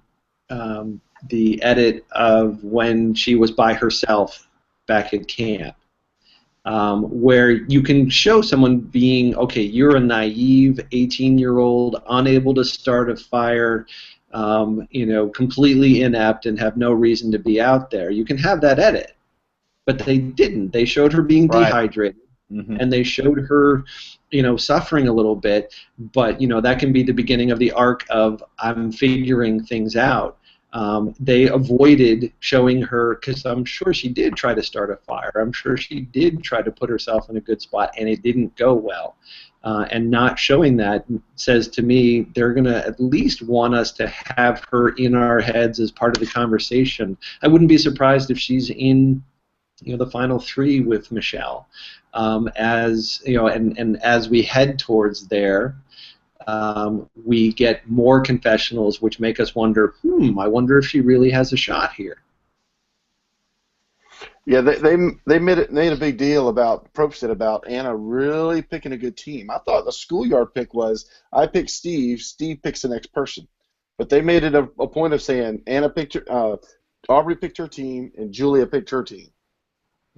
edit of when she was by herself back at camp, where you can show someone being, okay, you're a naive 18-year-old, unable to start a fire, completely inept and have no reason to be out there. You can have that edit, but they didn't. They showed her being dehydrated, mm-hmm. and they showed her, suffering a little bit, but, that can be the beginning of the arc of I'm figuring things out. They avoided showing her, because I'm sure she did try to start a fire. I'm sure she did try to put herself in a good spot, and it didn't go well. And not showing that says to me they're going to at least want us to have her in our heads as part of the conversation. I wouldn't be surprised if she's in the final 3 with Michelle. As we head towards there, we get more confessionals, which make us wonder, I wonder if she really has a shot here. Yeah, they made a big deal about Probst did about Anna really picking a good team. I thought the schoolyard pick was, I picked Steve picks the next person. But they made it a point of saying Anna picked her, Aubrey picked her team, and Julia picked her team.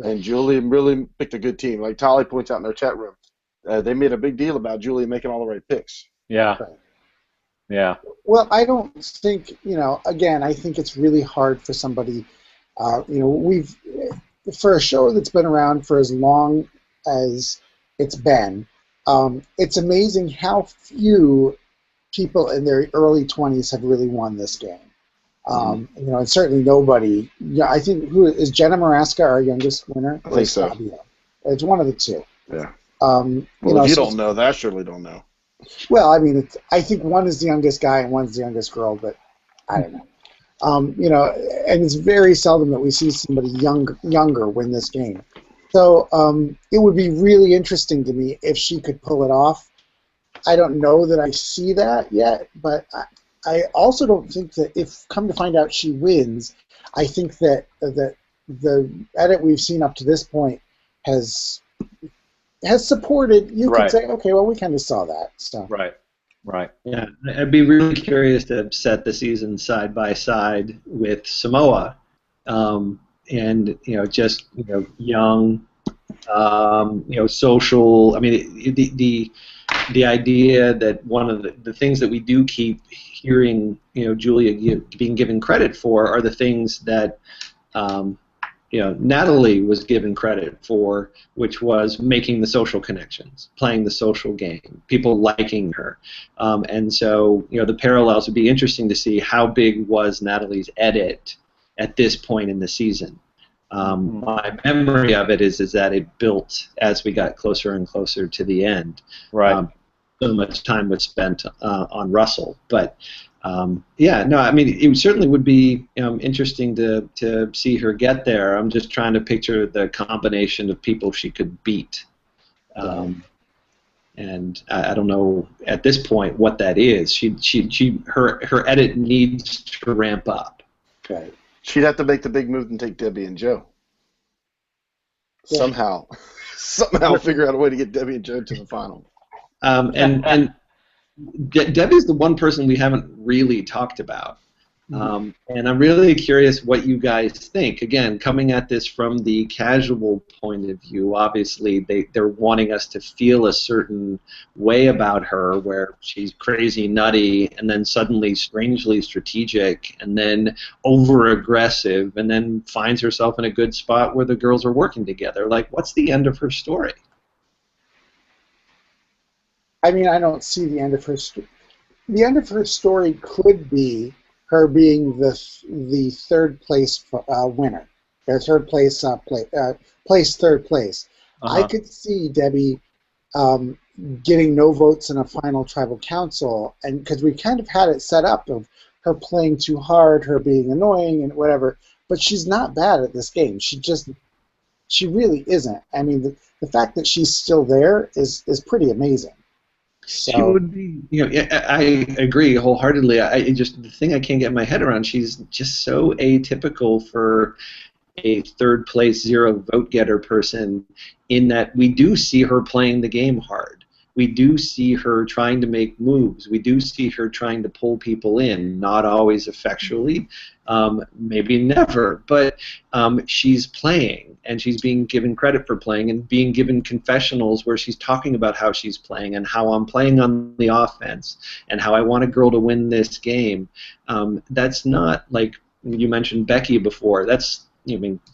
And Julia really picked a good team. Like Tolly points out in their chat room, they made a big deal about Julia making all the right picks. Yeah. Right. Yeah. Well, I don't think, again, I think it's really hard for somebody, for a show that's been around for as long as it's been, it's amazing how few people in their early 20s have really won this game. And certainly nobody. Yeah, I think is Jenna Maraska our youngest winner? I think so. Fabio? It's one of the two. Yeah. If you don't know that, I surely don't know. Well, I mean, I think one is the youngest guy and one's the youngest girl, but I don't know. And it's very seldom that we see somebody younger win this game. So it would be really interesting to me if she could pull it off. I don't know that I see that yet, but I also don't think that if, come to find out, she wins, I think that the edit we've seen up to this point has supported. You could say, okay, well, we kind of saw that. So. Right. Yeah, I'd be really curious to set the season side by side with Samoa, and just young, social. I mean, the idea that one of the things that we do keep hearing, Julia being given credit for are the things that Natalie was given credit for, which was making the social connections, playing the social game, people liking her. And so, the parallels would be interesting to see how big was Natalie's edit at this point in the season. My memory of it is that it built as we got closer and closer to the end. Right. So much time was spent on Russell, but I mean, it certainly would be interesting to see her get there. I'm just trying to picture the combination of people she could beat, and I don't know at this point what that is. Her edit needs to ramp up. Okay. She'd have to make the big move and take Debbie and Joe. Yeah. Somehow figure out a way to get Debbie and Joe to the final. And Debbie's the one person we haven't really talked about. And I'm really curious what you guys think. Again, coming at this from the casual point of view, obviously they're wanting us to feel a certain way about her, where she's crazy, nutty, and then suddenly strangely strategic, and then over-aggressive, and then finds herself in a good spot where the girls are working together. Like, what's the end of her story? I mean, I don't see the end of her story. The end of her story could be her being the third place winner, or third place third place. I could see Debbie getting no votes in a final tribal council, and because we kind of had it set up of her playing too hard, her being annoying and whatever. But she's not bad at this game. She really isn't. I mean, the fact that she's still there is pretty amazing. So, she would be, I agree wholeheartedly. The thing I can't get my head around, she's just so atypical for a third place zero vote getter person, in that we do see her playing the game hard. We do see her trying to make moves. We do see her trying to pull people in, not always effectually, maybe never, but she's playing, and she's being given credit for playing, and being given confessionals where she's talking about how she's playing and how I'm playing on the offense and how I want a girl to win this game. That's not, like you mentioned Becky before. That's,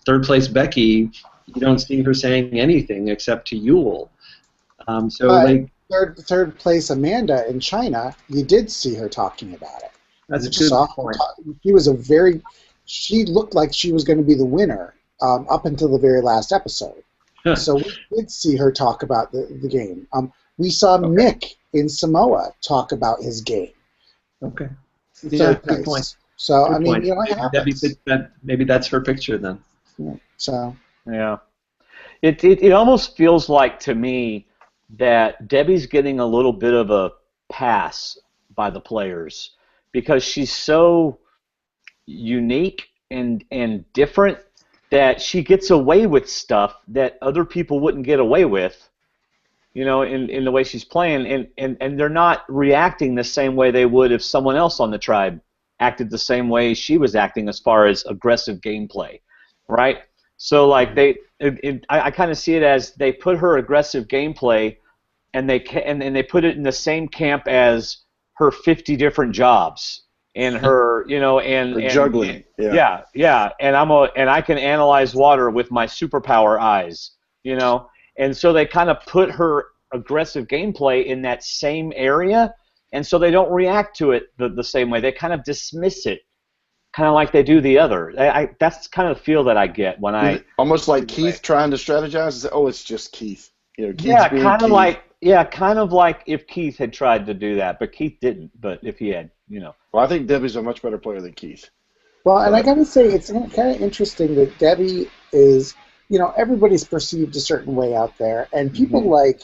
third place Becky, you don't see her saying anything except to Yule. Third place Amanda in China, you did see her talking about it. That's a good point. She looked like she was going to be the winner up until the very last episode. So we did see her talk about the game. We saw Mick in Samoa talk about his game. Okay. Good point. So, good point. it maybe that's her picture then. Yeah, so. Yeah. It almost feels like to me that Debbie's getting a little bit of a pass by the players because she's so unique and different that she gets away with stuff that other people wouldn't get away with, in the way she's playing, and they're not reacting the same way they would if someone else on the tribe acted the same way she was acting as far as aggressive gameplay, right? So like I kind of see it as they put her aggressive gameplay and they put it in the same camp as her 50 different jobs and her, and juggling. And I can analyze water with my superpower eyes, and so they kind of put her aggressive gameplay in that same area, and so they don't react to it the same way. They kind of dismiss it, kind of like they do the other. That's kind of the feel that I get when I almost like Keith trying to strategize. And say, oh, it's just Keith. Kind of like if Keith had tried to do that, but Keith didn't. But if he had, Well, I think Debbie's a much better player than Keith. Well, and I got to say, it's kind of interesting that Debbie is everybody's perceived a certain way out there, and people like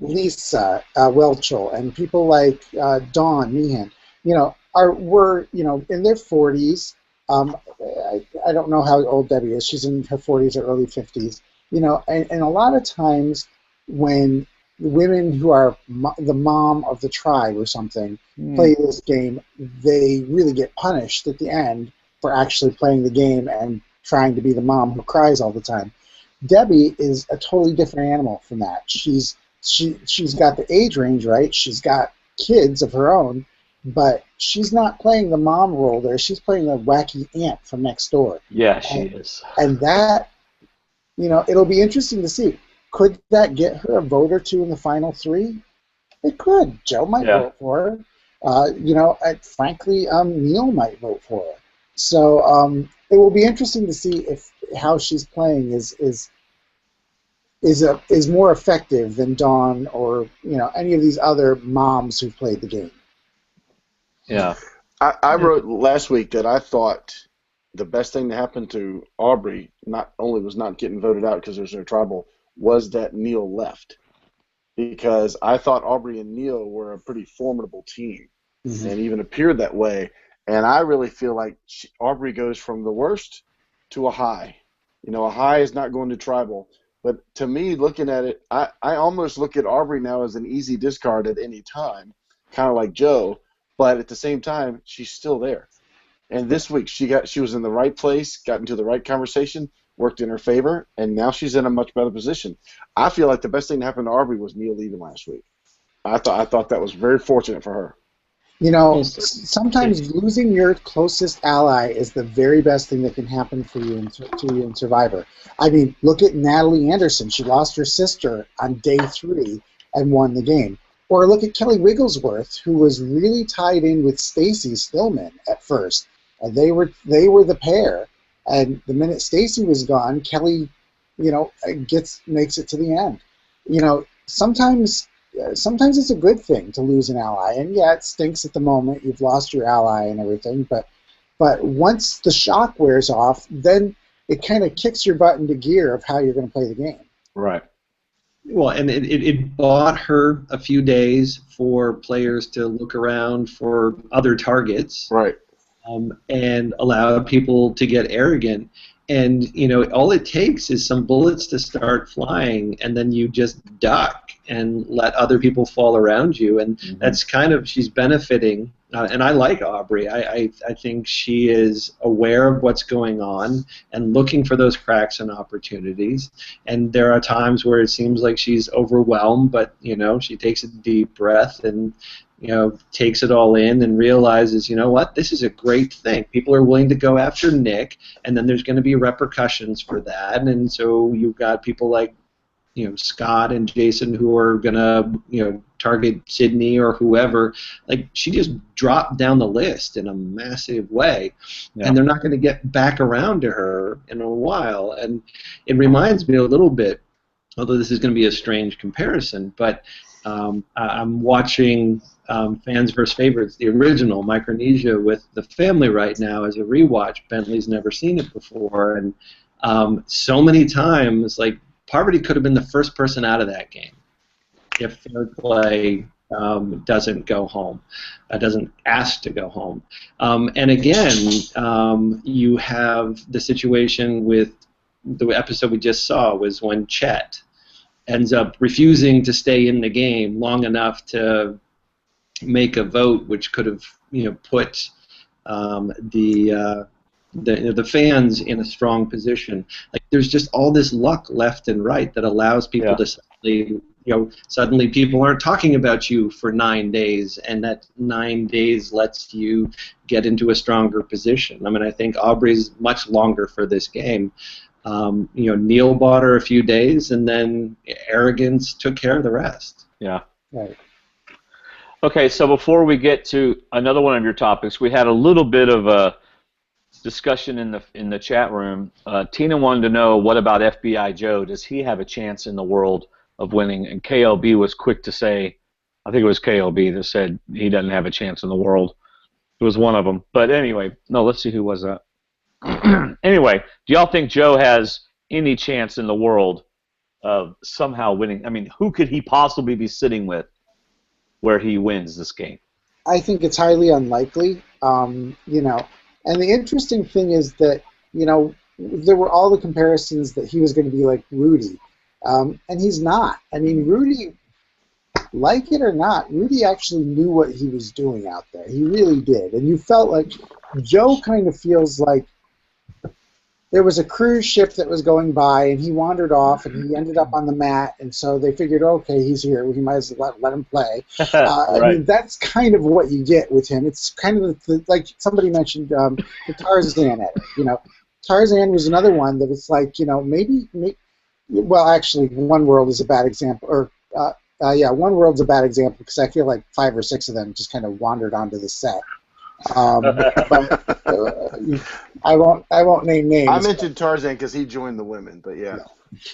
Lisa Welchel and people like Dawn Meehan, were in their 40s. I don't know how old Debbie is. She's in her 40s or early 50s. And a lot of times when women who are the mom of the tribe or something play this game, they really get punished at the end for actually playing the game and trying to be the mom who cries all the time. Debbie is a totally different animal from that. She's got the age range right. She's got kids of her own, but she's not playing the mom role there. She's playing the wacky aunt from next door. Yeah, she is. And that, it'll be interesting to see. Could that get her a vote or two in the final three? It could. Joe might vote for her. Frankly, Neil might vote for her. So it will be interesting to see if how she's playing is more effective than Dawn or any of these other moms who've played the game. Yeah. I wrote last week that I thought the best thing to happen to Aubrey not only was not getting voted out because there's no tribal, was that Neil left. Because I thought Aubrey and Neil were a pretty formidable team and even appeared that way. And I really feel like Aubrey goes from the worst to a high. A high is not going to tribal. But to me, looking at it, I almost look at Aubrey now as an easy discard at any time, kind of like Joe. But at the same time, she's still there. And this week, she was in the right place, got into the right conversation, worked in her favor, and now she's in a much better position. I feel like the best thing that happened to Aubrey was Neil leaving last week. I thought that was very fortunate for her. Sometimes losing your closest ally is the very best thing that can happen for you in Survivor. I mean, look at Natalie Anderson. She lost her sister on day 3 and won the game. Or look at Kelly Wigglesworth, who was really tied in with Stacy Stillman at first. And they were the pair. And the minute Stacy was gone, Kelly, makes it to the end. Sometimes it's a good thing to lose an ally, and yeah, it stinks at the moment. You've lost your ally and everything, but once the shock wears off, then it kind of kicks your butt into gear of how you're going to play the game. Right. Well, and it bought her a few days for players to look around for other targets. Right. And allowed people to get arrogant. And, all it takes is some bullets to start flying, and then you just duck and let other people fall around you. And that's kind of, she's benefiting. And I like Aubrey. I think she is aware of what's going on and looking for those cracks and opportunities. And there are times where it seems like she's overwhelmed, but, she takes a deep breath and, takes it all in and realizes, what, this is a great thing. People are willing to go after Nick, and then there's going to be repercussions for that. And so you've got people like, Scott and Jason who are going to, target Sydney or whoever. Like, she just dropped down the list in a massive way, and they're not going to get back around to her in a while. And it reminds me a little bit, although this is going to be a strange comparison, but I'm watching Fans vs. Favorites, the original Micronesia, with the family right now as a rewatch. Bentley's never seen it before, and so many times, like, Parvati could have been the first person out of that game if Fair Play doesn't go home, doesn't ask to go home. And again, you have the situation with the episode we just saw was when Chet ends up refusing to stay in the game long enough to make a vote, which could have put the fans in a strong position. Like, there's just all this luck left and right that allows people to suddenly people aren't talking about you for 9 days, and that 9 days lets you get into a stronger position. I mean, I think Aubrey's much longer for this game. Neil bought her a few days, and then arrogance took care of the rest. Yeah. Right. Okay, so before we get to another one of your topics, we had a little bit of a discussion in the chat room. Tina wanted to know, what about FBI Joe? Does he have a chance in the world of winning? And KLB was quick to say, I think it was KLB that said he doesn't have a chance in the world. It was one of them. But anyway, no, let's see who was that. Anyway, do y'all think Joe has any chance in the world of somehow winning. I mean, who could he possibly be sitting with where he wins this game? I think it's highly unlikely. And the interesting thing is that, there were all the comparisons that he was going to be like Rudy, and he's not. I mean, Rudy, like it or not, Rudy actually knew what he was doing out there. He really did. And you felt like Joe kind of feels like there was a cruise ship that was going by, and he wandered off, and he ended up on the mat, and so they figured, okay, he's here. We might as well let him play. I mean, that's kind of what you get with him. It's kind of like somebody mentioned the Tarzan edit. Tarzan was another one that it's like, maybe well, actually, One World is a bad example, or One World's a bad example because I feel like 5 or 6 of them just kind of wandered onto the set. But I won't name names. I mentioned Tarzan because he joined the women, but yeah.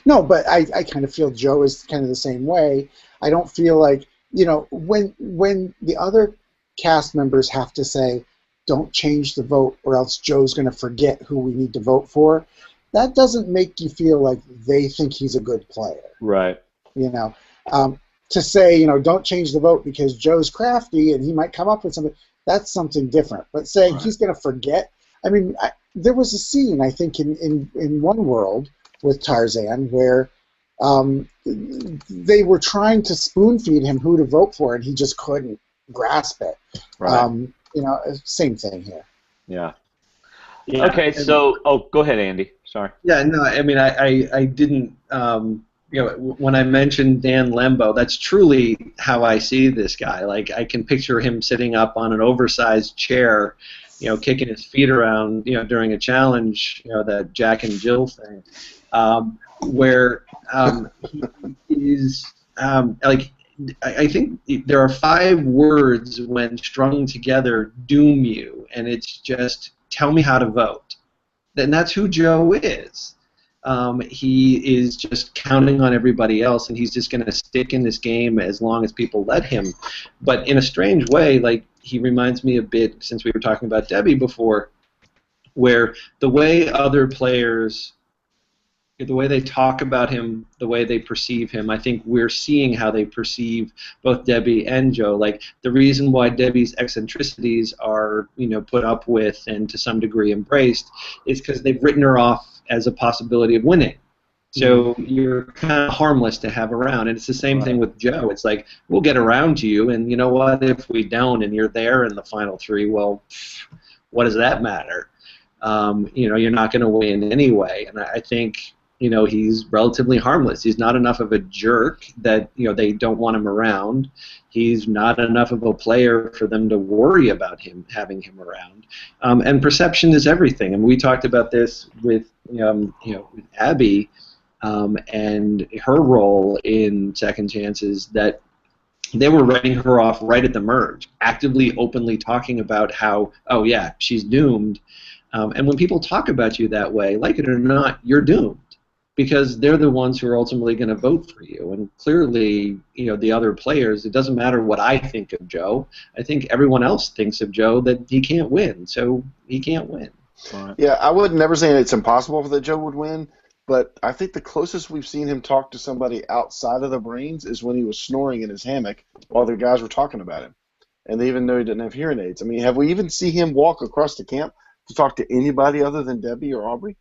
No, but I kind of feel Joe is kind of the same way. I don't feel like, when the other cast members have to say, don't change the vote or else Joe's going to forget who we need to vote for, that doesn't make you feel like they think he's a good player. Right. To say, don't change the vote because Joe's crafty and he might come up with something, that's something different. But saying he's going to forget, I mean, there was a scene, I think, in One World with Tarzan where they were trying to spoon feed him who to vote for, and he just couldn't grasp it. Right. Same thing here. Yeah. Yeah. Okay, so go ahead, Andy. Sorry. Yeah, no, I mean, I didn't, when I mentioned Dan Lembo, that's truly how I see this guy. Like, I can picture him sitting up on an oversized chair, kicking his feet around, during a challenge, that Jack and Jill thing, where he is, I think there are 5 words when strung together doom you, and it's just tell me how to vote. And that's who Joe is. He is just counting on everybody else, and he's just going to stick in this game as long as people let him. But in a strange way, like, he reminds me a bit, since we were talking about Debbie before, where the way other players, the way they talk about him, the way they perceive him, I think we're seeing how they perceive both Debbie and Joe. Like, the reason why Debbie's eccentricities are, put up with and to some degree embraced is because they've written her off as a possibility of winning. So you're kind of harmless to have around. And it's the same thing with Joe. It's like, we'll get around to you, and you know what? If we don't and you're there in the final 3, well, what does that matter? You're not going to win anyway. And I think, he's relatively harmless. He's not enough of a jerk that, they don't want him around. He's not enough of a player for them to worry about him having him around. And perception is everything. And we talked about this with, with Abby and her role in Second Chances, that they were writing her off right at the merge, actively, openly talking about how, oh yeah, she's doomed. And when people talk about you that way, like it or not, you're doomed, because they're the ones who are ultimately going to vote for you. And clearly, the other players, it doesn't matter what I think of Joe. I think everyone else thinks of Joe that he can't win, so he can't win. Right. Yeah, I would never say it's impossible that Joe would win, but I think the closest we've seen him talk to somebody outside of the brains is when he was snoring in his hammock while the guys were talking about him. And they even know he didn't have hearing aids. I mean, have we even seen him walk across the camp to talk to anybody other than Debbie or Aubrey?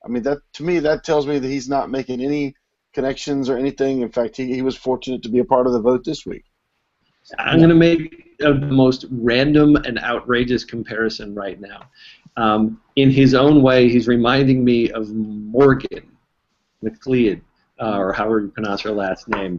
I mean, that to me, that tells me that he's not making any connections or anything. In fact, he was fortunate to be a part of the vote this week. I'm going to make the most random and outrageous comparison right now. In his own way, he's reminding me of Morgan McLeod, or however you pronounce her last name,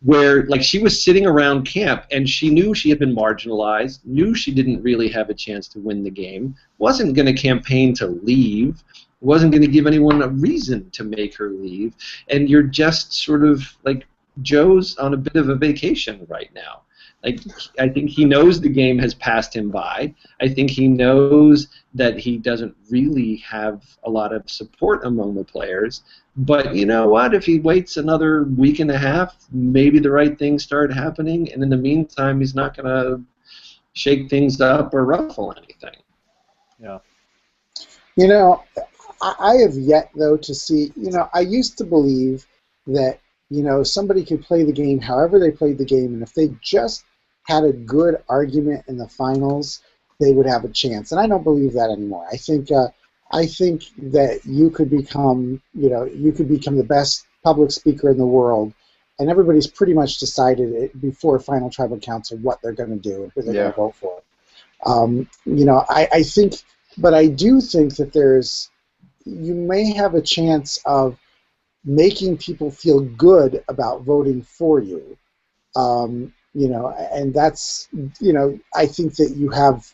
where, like, she was sitting around camp and she knew she had been marginalized, knew she didn't really have a chance to win the game, wasn't going to campaign to leave, wasn't going to give anyone a reason to make her leave, and you're just sort of like, Joe's on a bit of a vacation right now. Like, I think he knows the game has passed him by. I think he knows that he doesn't really have a lot of support among the players. But you know what? If he waits another week and a half, maybe the right things start happening. And in the meantime, he's not going to shake things up or ruffle anything. Yeah. I have yet, though, to see, I used to believe that, somebody could play the game however they played the game, and if they just had a good argument in the finals, they would have a chance. And I don't believe that anymore. I think that you could become, the best public speaker in the world, and everybody's pretty much decided it before final tribal council what they're going to do and who they're going to vote for. I think, but I do think that you may have a chance of making people feel good about voting for you. And that's, I think that you have,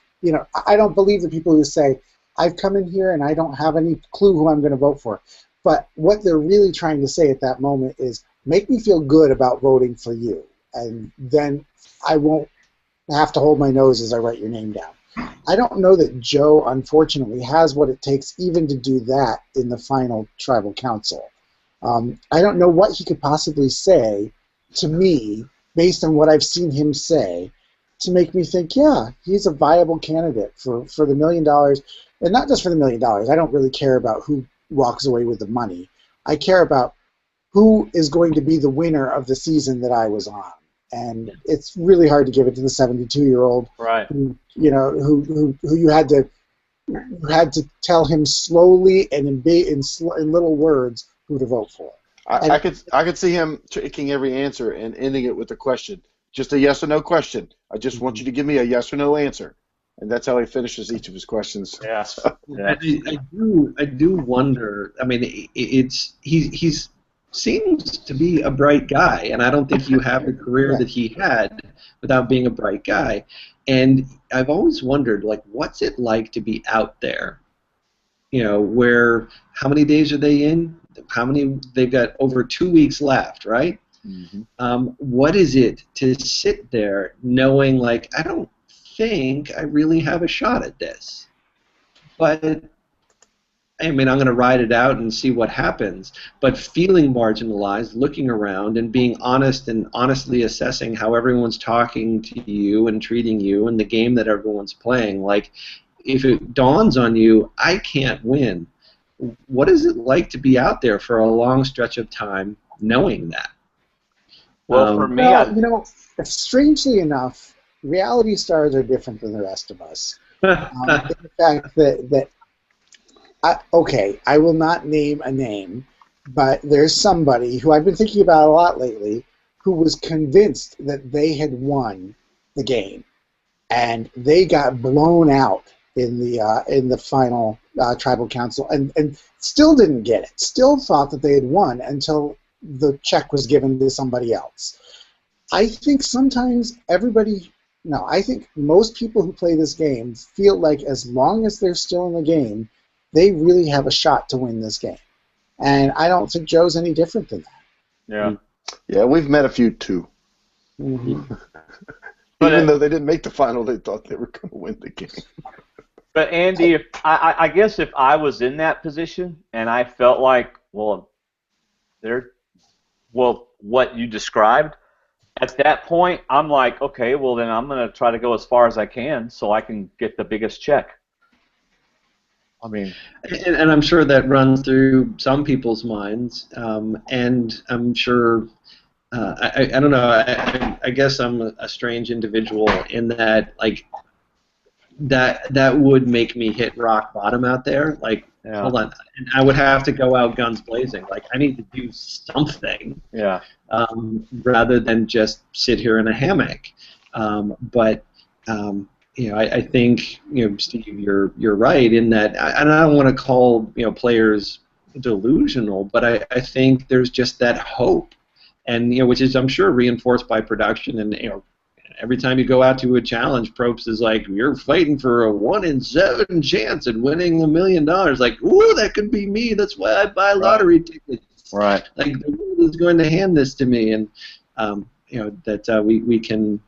I don't believe the people who say, I've come in here and I don't have any clue who I'm going to vote for. But what they're really trying to say at that moment is, make me feel good about voting for you. And then I won't have to hold my nose as I write your name down. I don't know that Joe, unfortunately, has what it takes even to do that in the final tribal council. I don't know what he could possibly say to me, based on what I've seen him say, to make me think, yeah, he's a viable candidate for the $1 million. And not just for the $1 million. I don't really care about who walks away with the money. I care about who is going to be the winner of the season that I was on. And it's really hard to give it to the 72-year-old, right? Who you had to tell him slowly and in little words who to vote for. I could see him taking every answer and ending it with a question, just a yes or no question. I just want you to give me a yes or no answer, and that's how he finishes each of his questions. Yeah, I do wonder. I mean, he's seems to be a bright guy, and I don't think you have the career that he had without being a bright guy. And I've always wondered, like, what's it like to be out there? Where how many days are they in? They've got over 2 weeks left, right? Mm-hmm. What is it to sit there knowing, like, I don't think I really have a shot at this, but I mean, I'm going to ride it out and see what happens, but feeling marginalized, looking around and being honest and honestly assessing how everyone's talking to you and treating you and the game that everyone's playing. Like, if it dawns on you, I can't win, what is it like to be out there for a long stretch of time knowing that? Well, for me, strangely enough, reality stars are different than the rest of us. In the fact that I will not name a name, but there's somebody who I've been thinking about a lot lately who was convinced that they had won the game, and they got blown out in the final tribal council, and still didn't get it. Still thought that they had won until the check was given to somebody else. I think sometimes I think most people who play this game feel like as long as they're still in the game, they really have a shot to win this game. And I don't think Joe's any different than that. Yeah. Yeah, we've met a few too. Mm-hmm. Even though they didn't make the final, they thought they were going to win the game. But Andy, I guess if I was in that position and I felt like, what you described, at that point, I'm like, okay, well then I'm going to try to go as far as I can so I can get the biggest check. I mean, and I'm sure that runs through some people's minds, and I'm sure. I don't know. I guess I'm a strange individual in that, like, that would make me hit rock bottom out there. Like, hold on, and I would have to go out guns blazing. Like, I need to do something. Yeah. Rather than just sit here in a hammock. I think, Steve, you're right in that, and I don't want to call players delusional, but I think there's just that hope, and which is, I'm sure, reinforced by production, and every time you go out to a challenge, Probst is like, you're fighting for a 1 in 7 chance at winning $1 million. Like, ooh, that could be me. That's why I buy lottery tickets. Right. Like, the world is going to hand this to me, and that we can.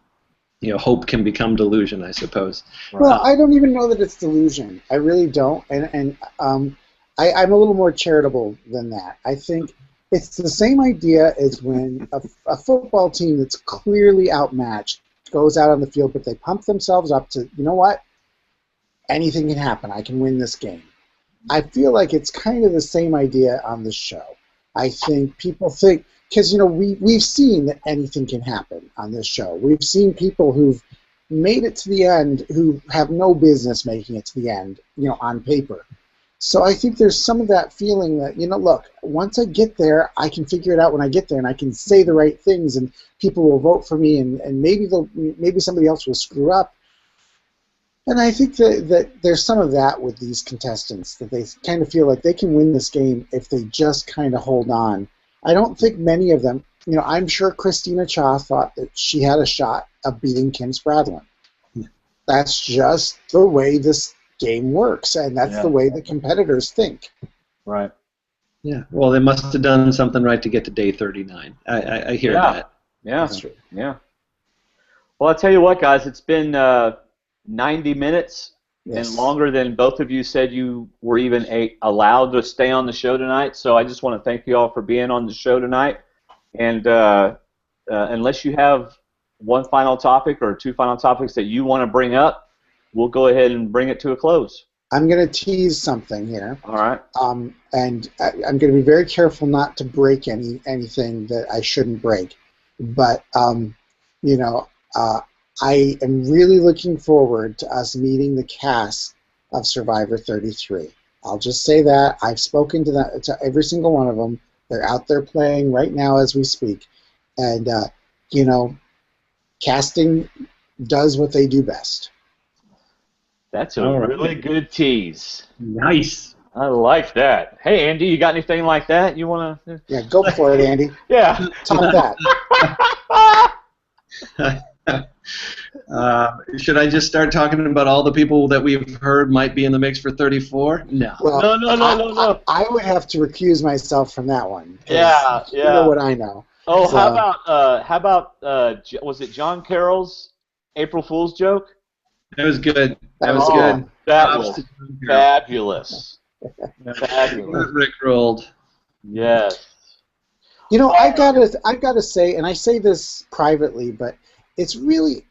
Hope can become delusion, I suppose. Well, I don't even know that it's delusion. I really don't, and I'm a little more charitable than that. I think it's the same idea as when a football team that's clearly outmatched goes out on the field, but they pump themselves up to, you know what? Anything can happen. I can win this game. I feel like it's kind of the same idea on the show. I think people think, because we've seen that anything can happen on this show. We've seen people who've made it to the end who have no business making it to the end, on paper. So I think there's some of that feeling that, look, once I get there, I can figure it out when I get there, and I can say the right things, and people will vote for me, and maybe somebody else will screw up. And I think that there's some of that with these contestants, that they kind of feel like they can win this game if they just kind of hold on. I don't think many of them, I'm sure Christina Cha thought that she had a shot of beating Kim Spradlin. That's just the way this game works, and that's the way the competitors think. Right. Yeah. Well, they must have done something right to get to day 39. I hear that. Yeah. That's true. Yeah. Well, I'll tell you what, guys. It's been 90 minutes and longer than both of you said you were even allowed to stay on the show tonight. So I just want to thank you all for being on the show tonight. And unless you have one final topic or two final topics that you want to bring up, we'll go ahead and bring it to a close. I'm going to tease something here. All right. And I'm going to be very careful not to break anything that I shouldn't break. But, I am really looking forward to us meeting the cast of Survivor 33. I'll just say that. I've spoken to every single one of them. They're out there playing right now as we speak. And, casting does what they do best. That's a really good tease. Nice. I like that. Hey, Andy, you got anything like that you want to? Yeah, go for it, Andy. Yeah. Top that. Should I just start talking about all the people that we've heard might be in the mix for 34? No. Well, no. I would have to recuse myself from that one. Yeah. You know what I know. Oh, so, how about was it John Carroll's April Fool's joke? That was good. That was good. That was fabulous. Fabulous. Rick rolled. Yes. I've got to say, and I say this privately, but it's really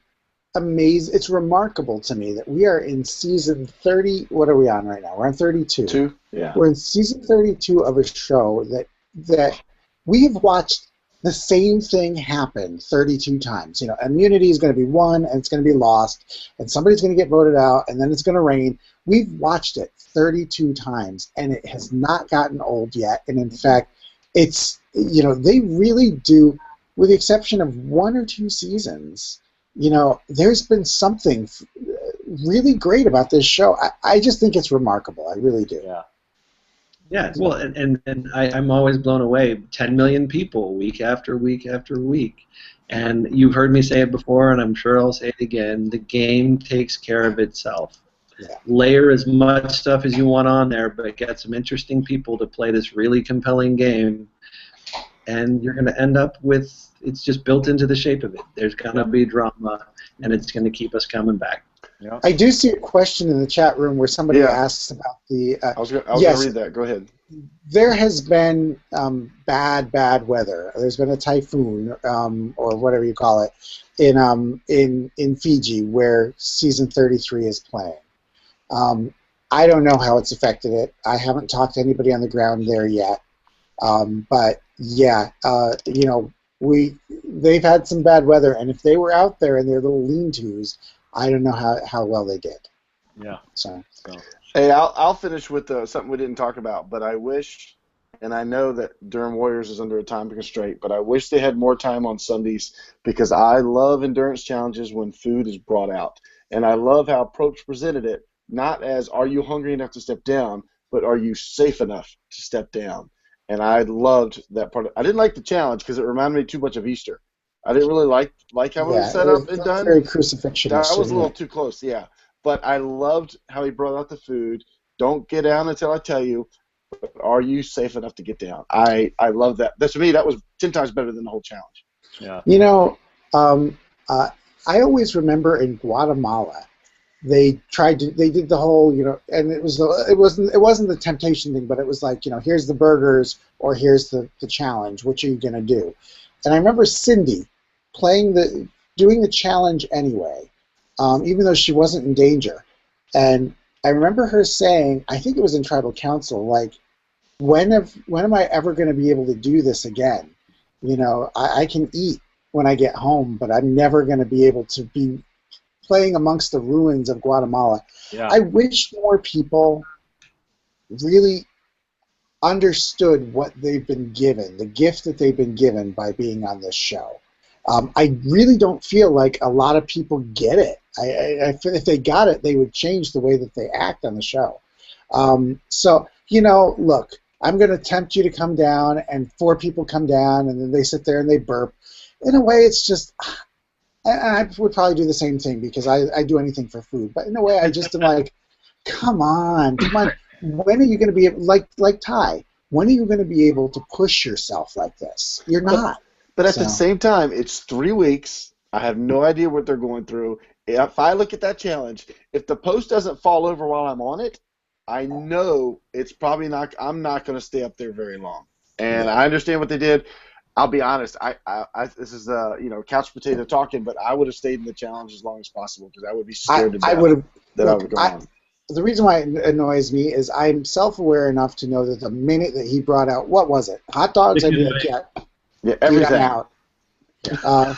amazing. It's remarkable to me that we are in season 30. What are we on right now? We're on 32. Yeah. We're in season 32 of a show that we have watched the same thing happen 32 times. Immunity is going to be won, and it's going to be lost, and somebody's going to get voted out, and then it's going to rain. We've watched it 32 times, and it has not gotten old yet. And in fact, it's they really do, with the exception of one or two seasons. There's been something really great about this show. I just think it's remarkable. I really do. Yeah. Yeah, well, and I'm always blown away. 10 million people week after week after week. And you've heard me say it before, and I'm sure I'll say it again. The game takes care of itself. Yeah. Layer as much stuff as you want on there, but get some interesting people to play this really compelling game, and you're going to end up with, it's just built into the shape of it. There's going to be drama, and it's going to keep us coming back. Yeah. I do see a question in the chat room where somebody asks about the. I was going to read that. Go ahead. There has been bad weather. There's been a typhoon, or whatever you call it, in Fiji where season 33 is playing. I don't know how it's affected it. I haven't talked to anybody on the ground there yet. But yeah, they've had some bad weather, and if they were out there in their little lean-tos, I don't know how well they did. Yeah. So. Hey, I'll finish with something we didn't talk about, but I wish, and I know that Durham Warriors is under a time constraint, but I wish they had more time on Sundays, because I love endurance challenges when food is brought out. And I love how Approach presented it, not as are you hungry enough to step down, but are you safe enough to step down. And I loved that part. I didn't like the challenge because it reminded me too much of Easter. I didn't really like how it was set up and done. Very crucifixion. That was a little too close, yeah. But I loved how he brought out the food. Don't get down until I tell you. But are you safe enough to get down? I love that. To me, that was 10 times better than the whole challenge. Yeah. I always remember in Guatemala, they did the whole, and it wasn't the temptation thing, but it was like, here's the burgers or here's the challenge. What are you gonna do? And I remember Cindy doing the challenge anyway, even though she wasn't in danger. And I remember her saying, I think it was in tribal council, like, when am I ever going to be able to do this again? You know, I can eat when I get home, but I'm never going to be able to be playing amongst the ruins of Guatemala. Yeah. I wish more people really understood what they've been given, the gift that they've been given by being on this show. I really don't feel like a lot of people get it. I feel if they got it, they would change the way that they act on the show. So, you know, look, I'm going to tempt you to come down, and 4 people come down, and then they sit there and they burp. In a way, it's just, and I would probably do the same thing because I do anything for food. But in a way, I just am like, come on. When are you going to be able, like Ty? When are you going to be able to push yourself like this? You're not. But at the same time, it's 3 weeks. I have no idea what they're going through. If I look at that challenge, if the post doesn't fall over while I'm on it, I know it's probably not. I'm not going to stay up there very long. And I understand what they did. I'll be honest. This is couch potato talking, but I would have stayed in the challenge as long as possible because I would be scared to death I would go on. The reason why it annoys me is I'm self-aware enough to know that the minute that he brought out, what was it? Hot dogs? I'd be like, yeah, everything. I'm out.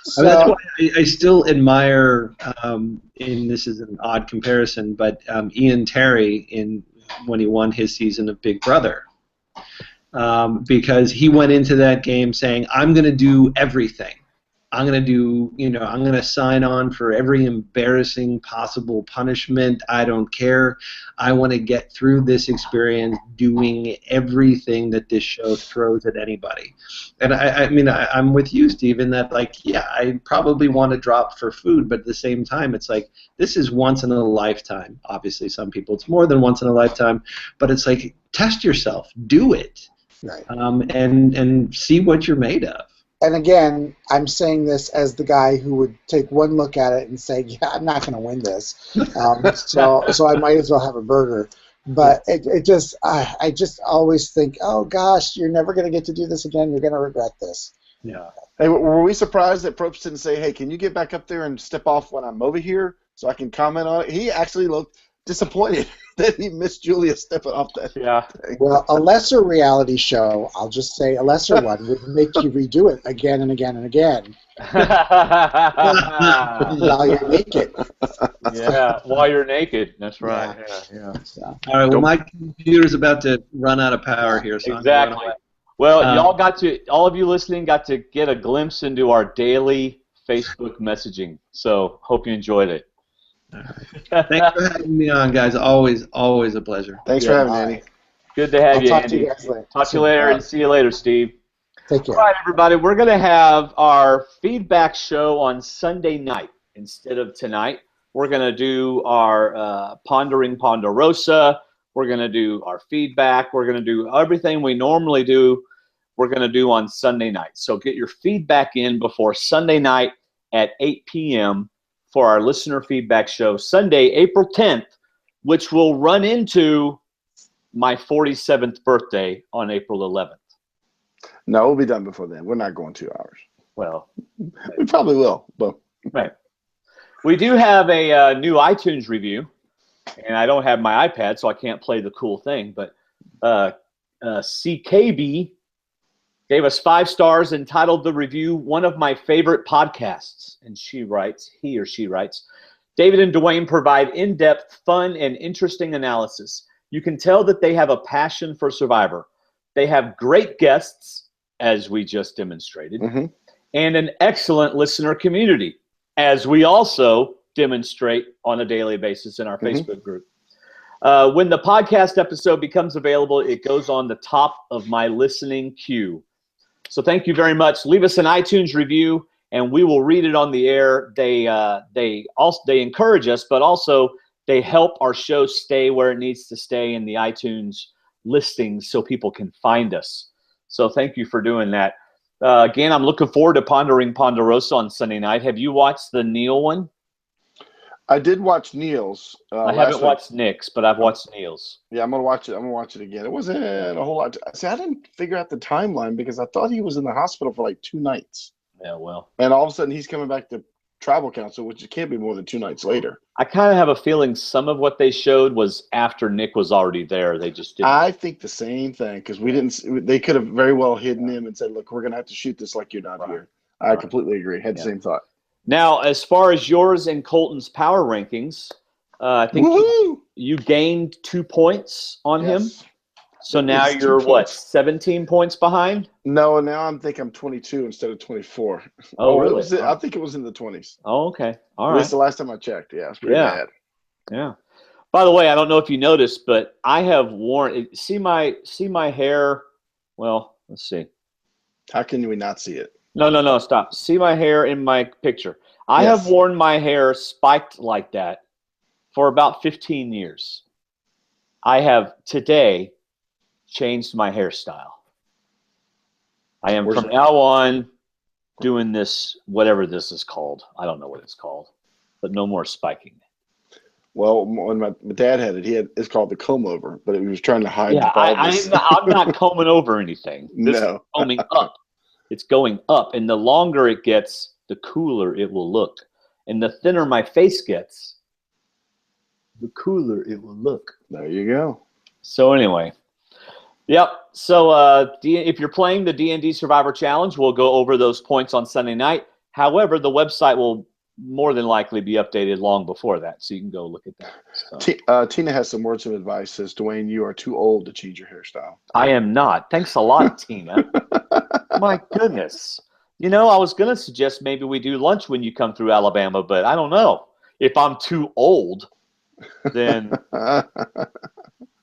So, that's why I still admire, and this is an odd comparison, but Ian Terry when he won his season of Big Brother, because he went into that game saying, I'm going to do everything. I'm going to sign on for every embarrassing possible punishment. I don't care. I want to get through this experience doing everything that this show throws at anybody. And I'm with you, Steve, in that, like, yeah, I probably want to drop for food, but at the same time, it's like, this is once in a lifetime. Obviously, some people, it's more than once in a lifetime, but it's like, test yourself, do it, right. And see what you're made of. And again, I'm saying this as the guy who would take one look at it and say, yeah, I'm not going to win this. So I might as well have a burger. But I just always think, oh, gosh, you're never going to get to do this again. You're going to regret this. Yeah. Hey, were we surprised that Probst didn't say, hey, can you get back up there and step off when I'm over here so I can comment on it? He actually looked disappointed that he missed Julia stepping off that thing. Well, a lesser reality show, I'll just say a lesser one, would make you redo it again and again and again. While you're naked. Yeah, while you're naked. That's right. Yeah. So. All right, well, my computer's about to run out of power here. So exactly. Well, all of you listening got to get a glimpse into our daily Facebook messaging. So hope you enjoyed it. Thanks for having me on, guys. Always a pleasure. Thanks for having me, Andy. Good to have you, talk Andy. To you guys later. Talk to you later, and see you later, Steve. Take care. All right, everybody. We're going to have our feedback show on Sunday night instead of tonight. We're going to do our Pondering Ponderosa. We're going to do our feedback. We're going to do everything we normally do. We're going to do on Sunday night. So get your feedback in before Sunday night at 8 p.m. for our listener feedback show, Sunday, April 10th, which will run into my 47th birthday on April 11th. No, we'll be done before then. We're not going 2 hours. Well, we probably will, but right. We do have a new iTunes review, and I don't have my iPad, so I can't play the cool thing, but CKB gave us 5 stars, entitled the review, "One of my favorite podcasts." And he or she writes, "David and Dwayne provide in-depth, fun, and interesting analysis. You can tell that they have a passion for Survivor. They have great guests, as we just demonstrated, and an excellent listener community, as we also demonstrate on a daily basis in our Facebook group. When the podcast episode becomes available, it goes on the top of my listening queue. So thank you very much. Leave us an iTunes review, and we will read it on the air. They encourage us, but also they help our show stay where it needs to stay in the iTunes listings so people can find us. So thank you for doing that. Again, I'm looking forward to Pondering Ponderosa on Sunday night. Have you watched the Neil one? I did watch Neil's. I haven't watched Nick's, but I've watched Neil's. Yeah, I'm gonna watch it. I'm gonna watch it again. It wasn't a whole lot. See, I didn't figure out the timeline because I thought he was in the hospital for like 2 nights. Yeah, well. And all of a sudden he's coming back to tribal council, which it can't be more than 2 nights later. I kind of have a feeling some of what they showed was after Nick was already there. They just didn't. I think the same thing, because we didn't. They could have very well hidden him and said, "Look, we're going to have to shoot this like you're not here." I completely agree. Had the same thought. Now, as far as yours and Colton's power rankings, I think you gained 2 points on him. So now you're what, 17 points behind? No, now I'm 22 instead of 24. Oh, really? I think it was in the 20s. Oh, okay. All At right. least the last time I checked. Yeah, it's pretty bad. Yeah. By the way, I don't know if you noticed, but I have worn. See my hair. Well, let's see. How can we not see it? No, stop. See my hair in my picture. I have worn my hair spiked like that for about 15 years. I have today changed my hairstyle. I am from now on doing this, whatever this is called. I don't know what it's called, but no more spiking. Well, when my dad had it, it's called the comb over, but he was trying to hide the baldness. I'm not combing over anything. This is combing up. It's going up, and the longer it gets, the cooler it will look. And the thinner my face gets, the cooler it will look. There you go. So anyway, yep. So if you're playing the D&D Survivor Challenge, we'll go over those points on Sunday night. However, the website will more than likely be updated long before that, so you can go look at that. So. Tina has some words of advice. Says, Dwayne, you are too old to change your hairstyle. I am not. Thanks a lot, Tina. My goodness. You know, I was going to suggest maybe we do lunch when you come through Alabama, but I don't know. If I'm too old, then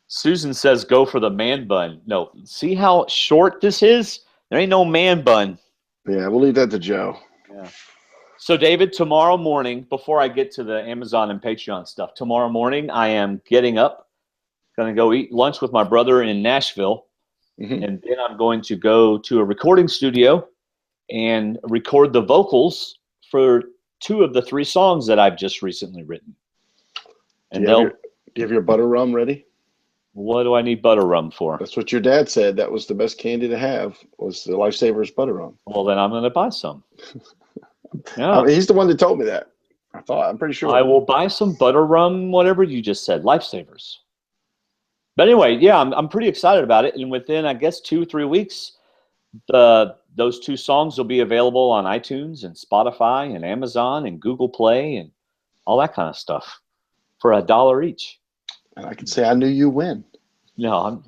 Susan says go for the man bun. No, see how short this is? There ain't no man bun. Yeah, we'll leave that to Joe. Yeah. So, David, tomorrow morning, before I get to the Amazon and Patreon stuff, tomorrow morning I am getting up, going to go eat lunch with my brother in Nashville, and then I'm going to go to a recording studio and record the vocals for 2 of the 3 songs that I've just recently written. And do you have your butter rum ready? What do I need butter rum for? That's what your dad said. That was the best candy to have, was the Lifesavers butter rum. Well, then I'm going to buy some. Yeah. I mean, he's the one that told me that. I'm pretty sure. I will buy some butter rum, whatever you just said, Lifesavers. But anyway, yeah, I'm pretty excited about it. And within, I guess, 2-3 weeks, those 2 songs will be available on iTunes and Spotify and Amazon and Google Play and all that kind of stuff for $1 each. And I can say I knew you win. No.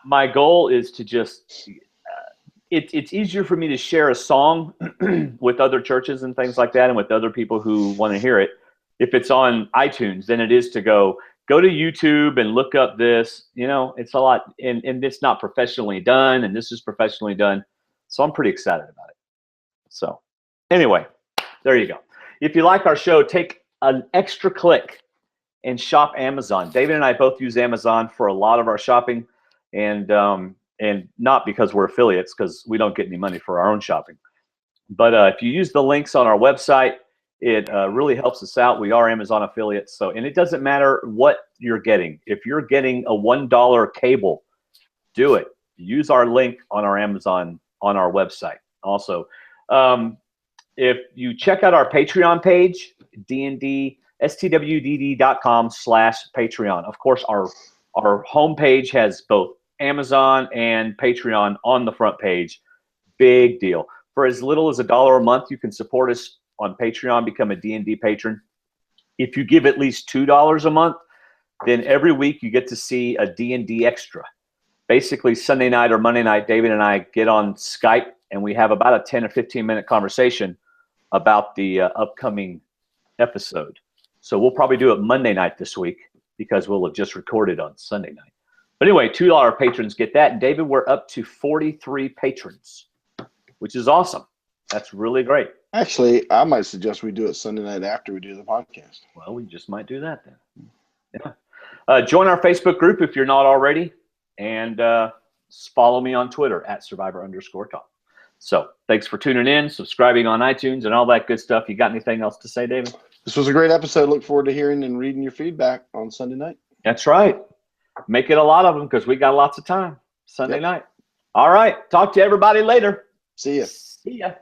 My goal is to just it's easier for me to share a song with other churches and things like that, and with other people who want to hear it if it's on iTunes than it is to go to YouTube and look up this. You know, it's a lot, and it's not professionally done, and this is professionally done. So I'm pretty excited about it. So anyway, there you go. If you like our show, take an extra click and shop Amazon. David and I both use Amazon for a lot of our shopping, and not because we're affiliates, because we don't get any money for our own shopping. But if you use the links on our website, it really helps us out. We are Amazon affiliates, and it doesn't matter what you're getting. If you're getting a $1 cable, do it. Use our link on our Amazon on our website. Also, if you check out our Patreon page, stwdd.com/Patreon. Of course, our homepage has both Amazon and Patreon on the front page. Big deal. For as little as $1 a month, you can support us on Patreon, become a D&D patron. If you give at least $2 a month, then every week you get to see a D&D extra. Basically, Sunday night or Monday night, David and I get on Skype and we have about a 10 or 15-minute conversation about the upcoming episode. So we'll probably do it Monday night this week because we'll have just recorded on Sunday night. But anyway, $2 patrons get that. And David, we're up to 43 patrons, which is awesome. That's really great. Actually, I might suggest we do it Sunday night after we do the podcast. Well, we just might do that then. Yeah. Join our Facebook group if you're not already, and follow me on Twitter @Survivor_talk. So thanks for tuning in, subscribing on iTunes, and all that good stuff. You got anything else to say, David? This was a great episode. Look forward to hearing and reading your feedback on Sunday night. That's right. Make it a lot of them because we got lots of time Sunday night. All right. Talk to everybody later. See ya. See ya.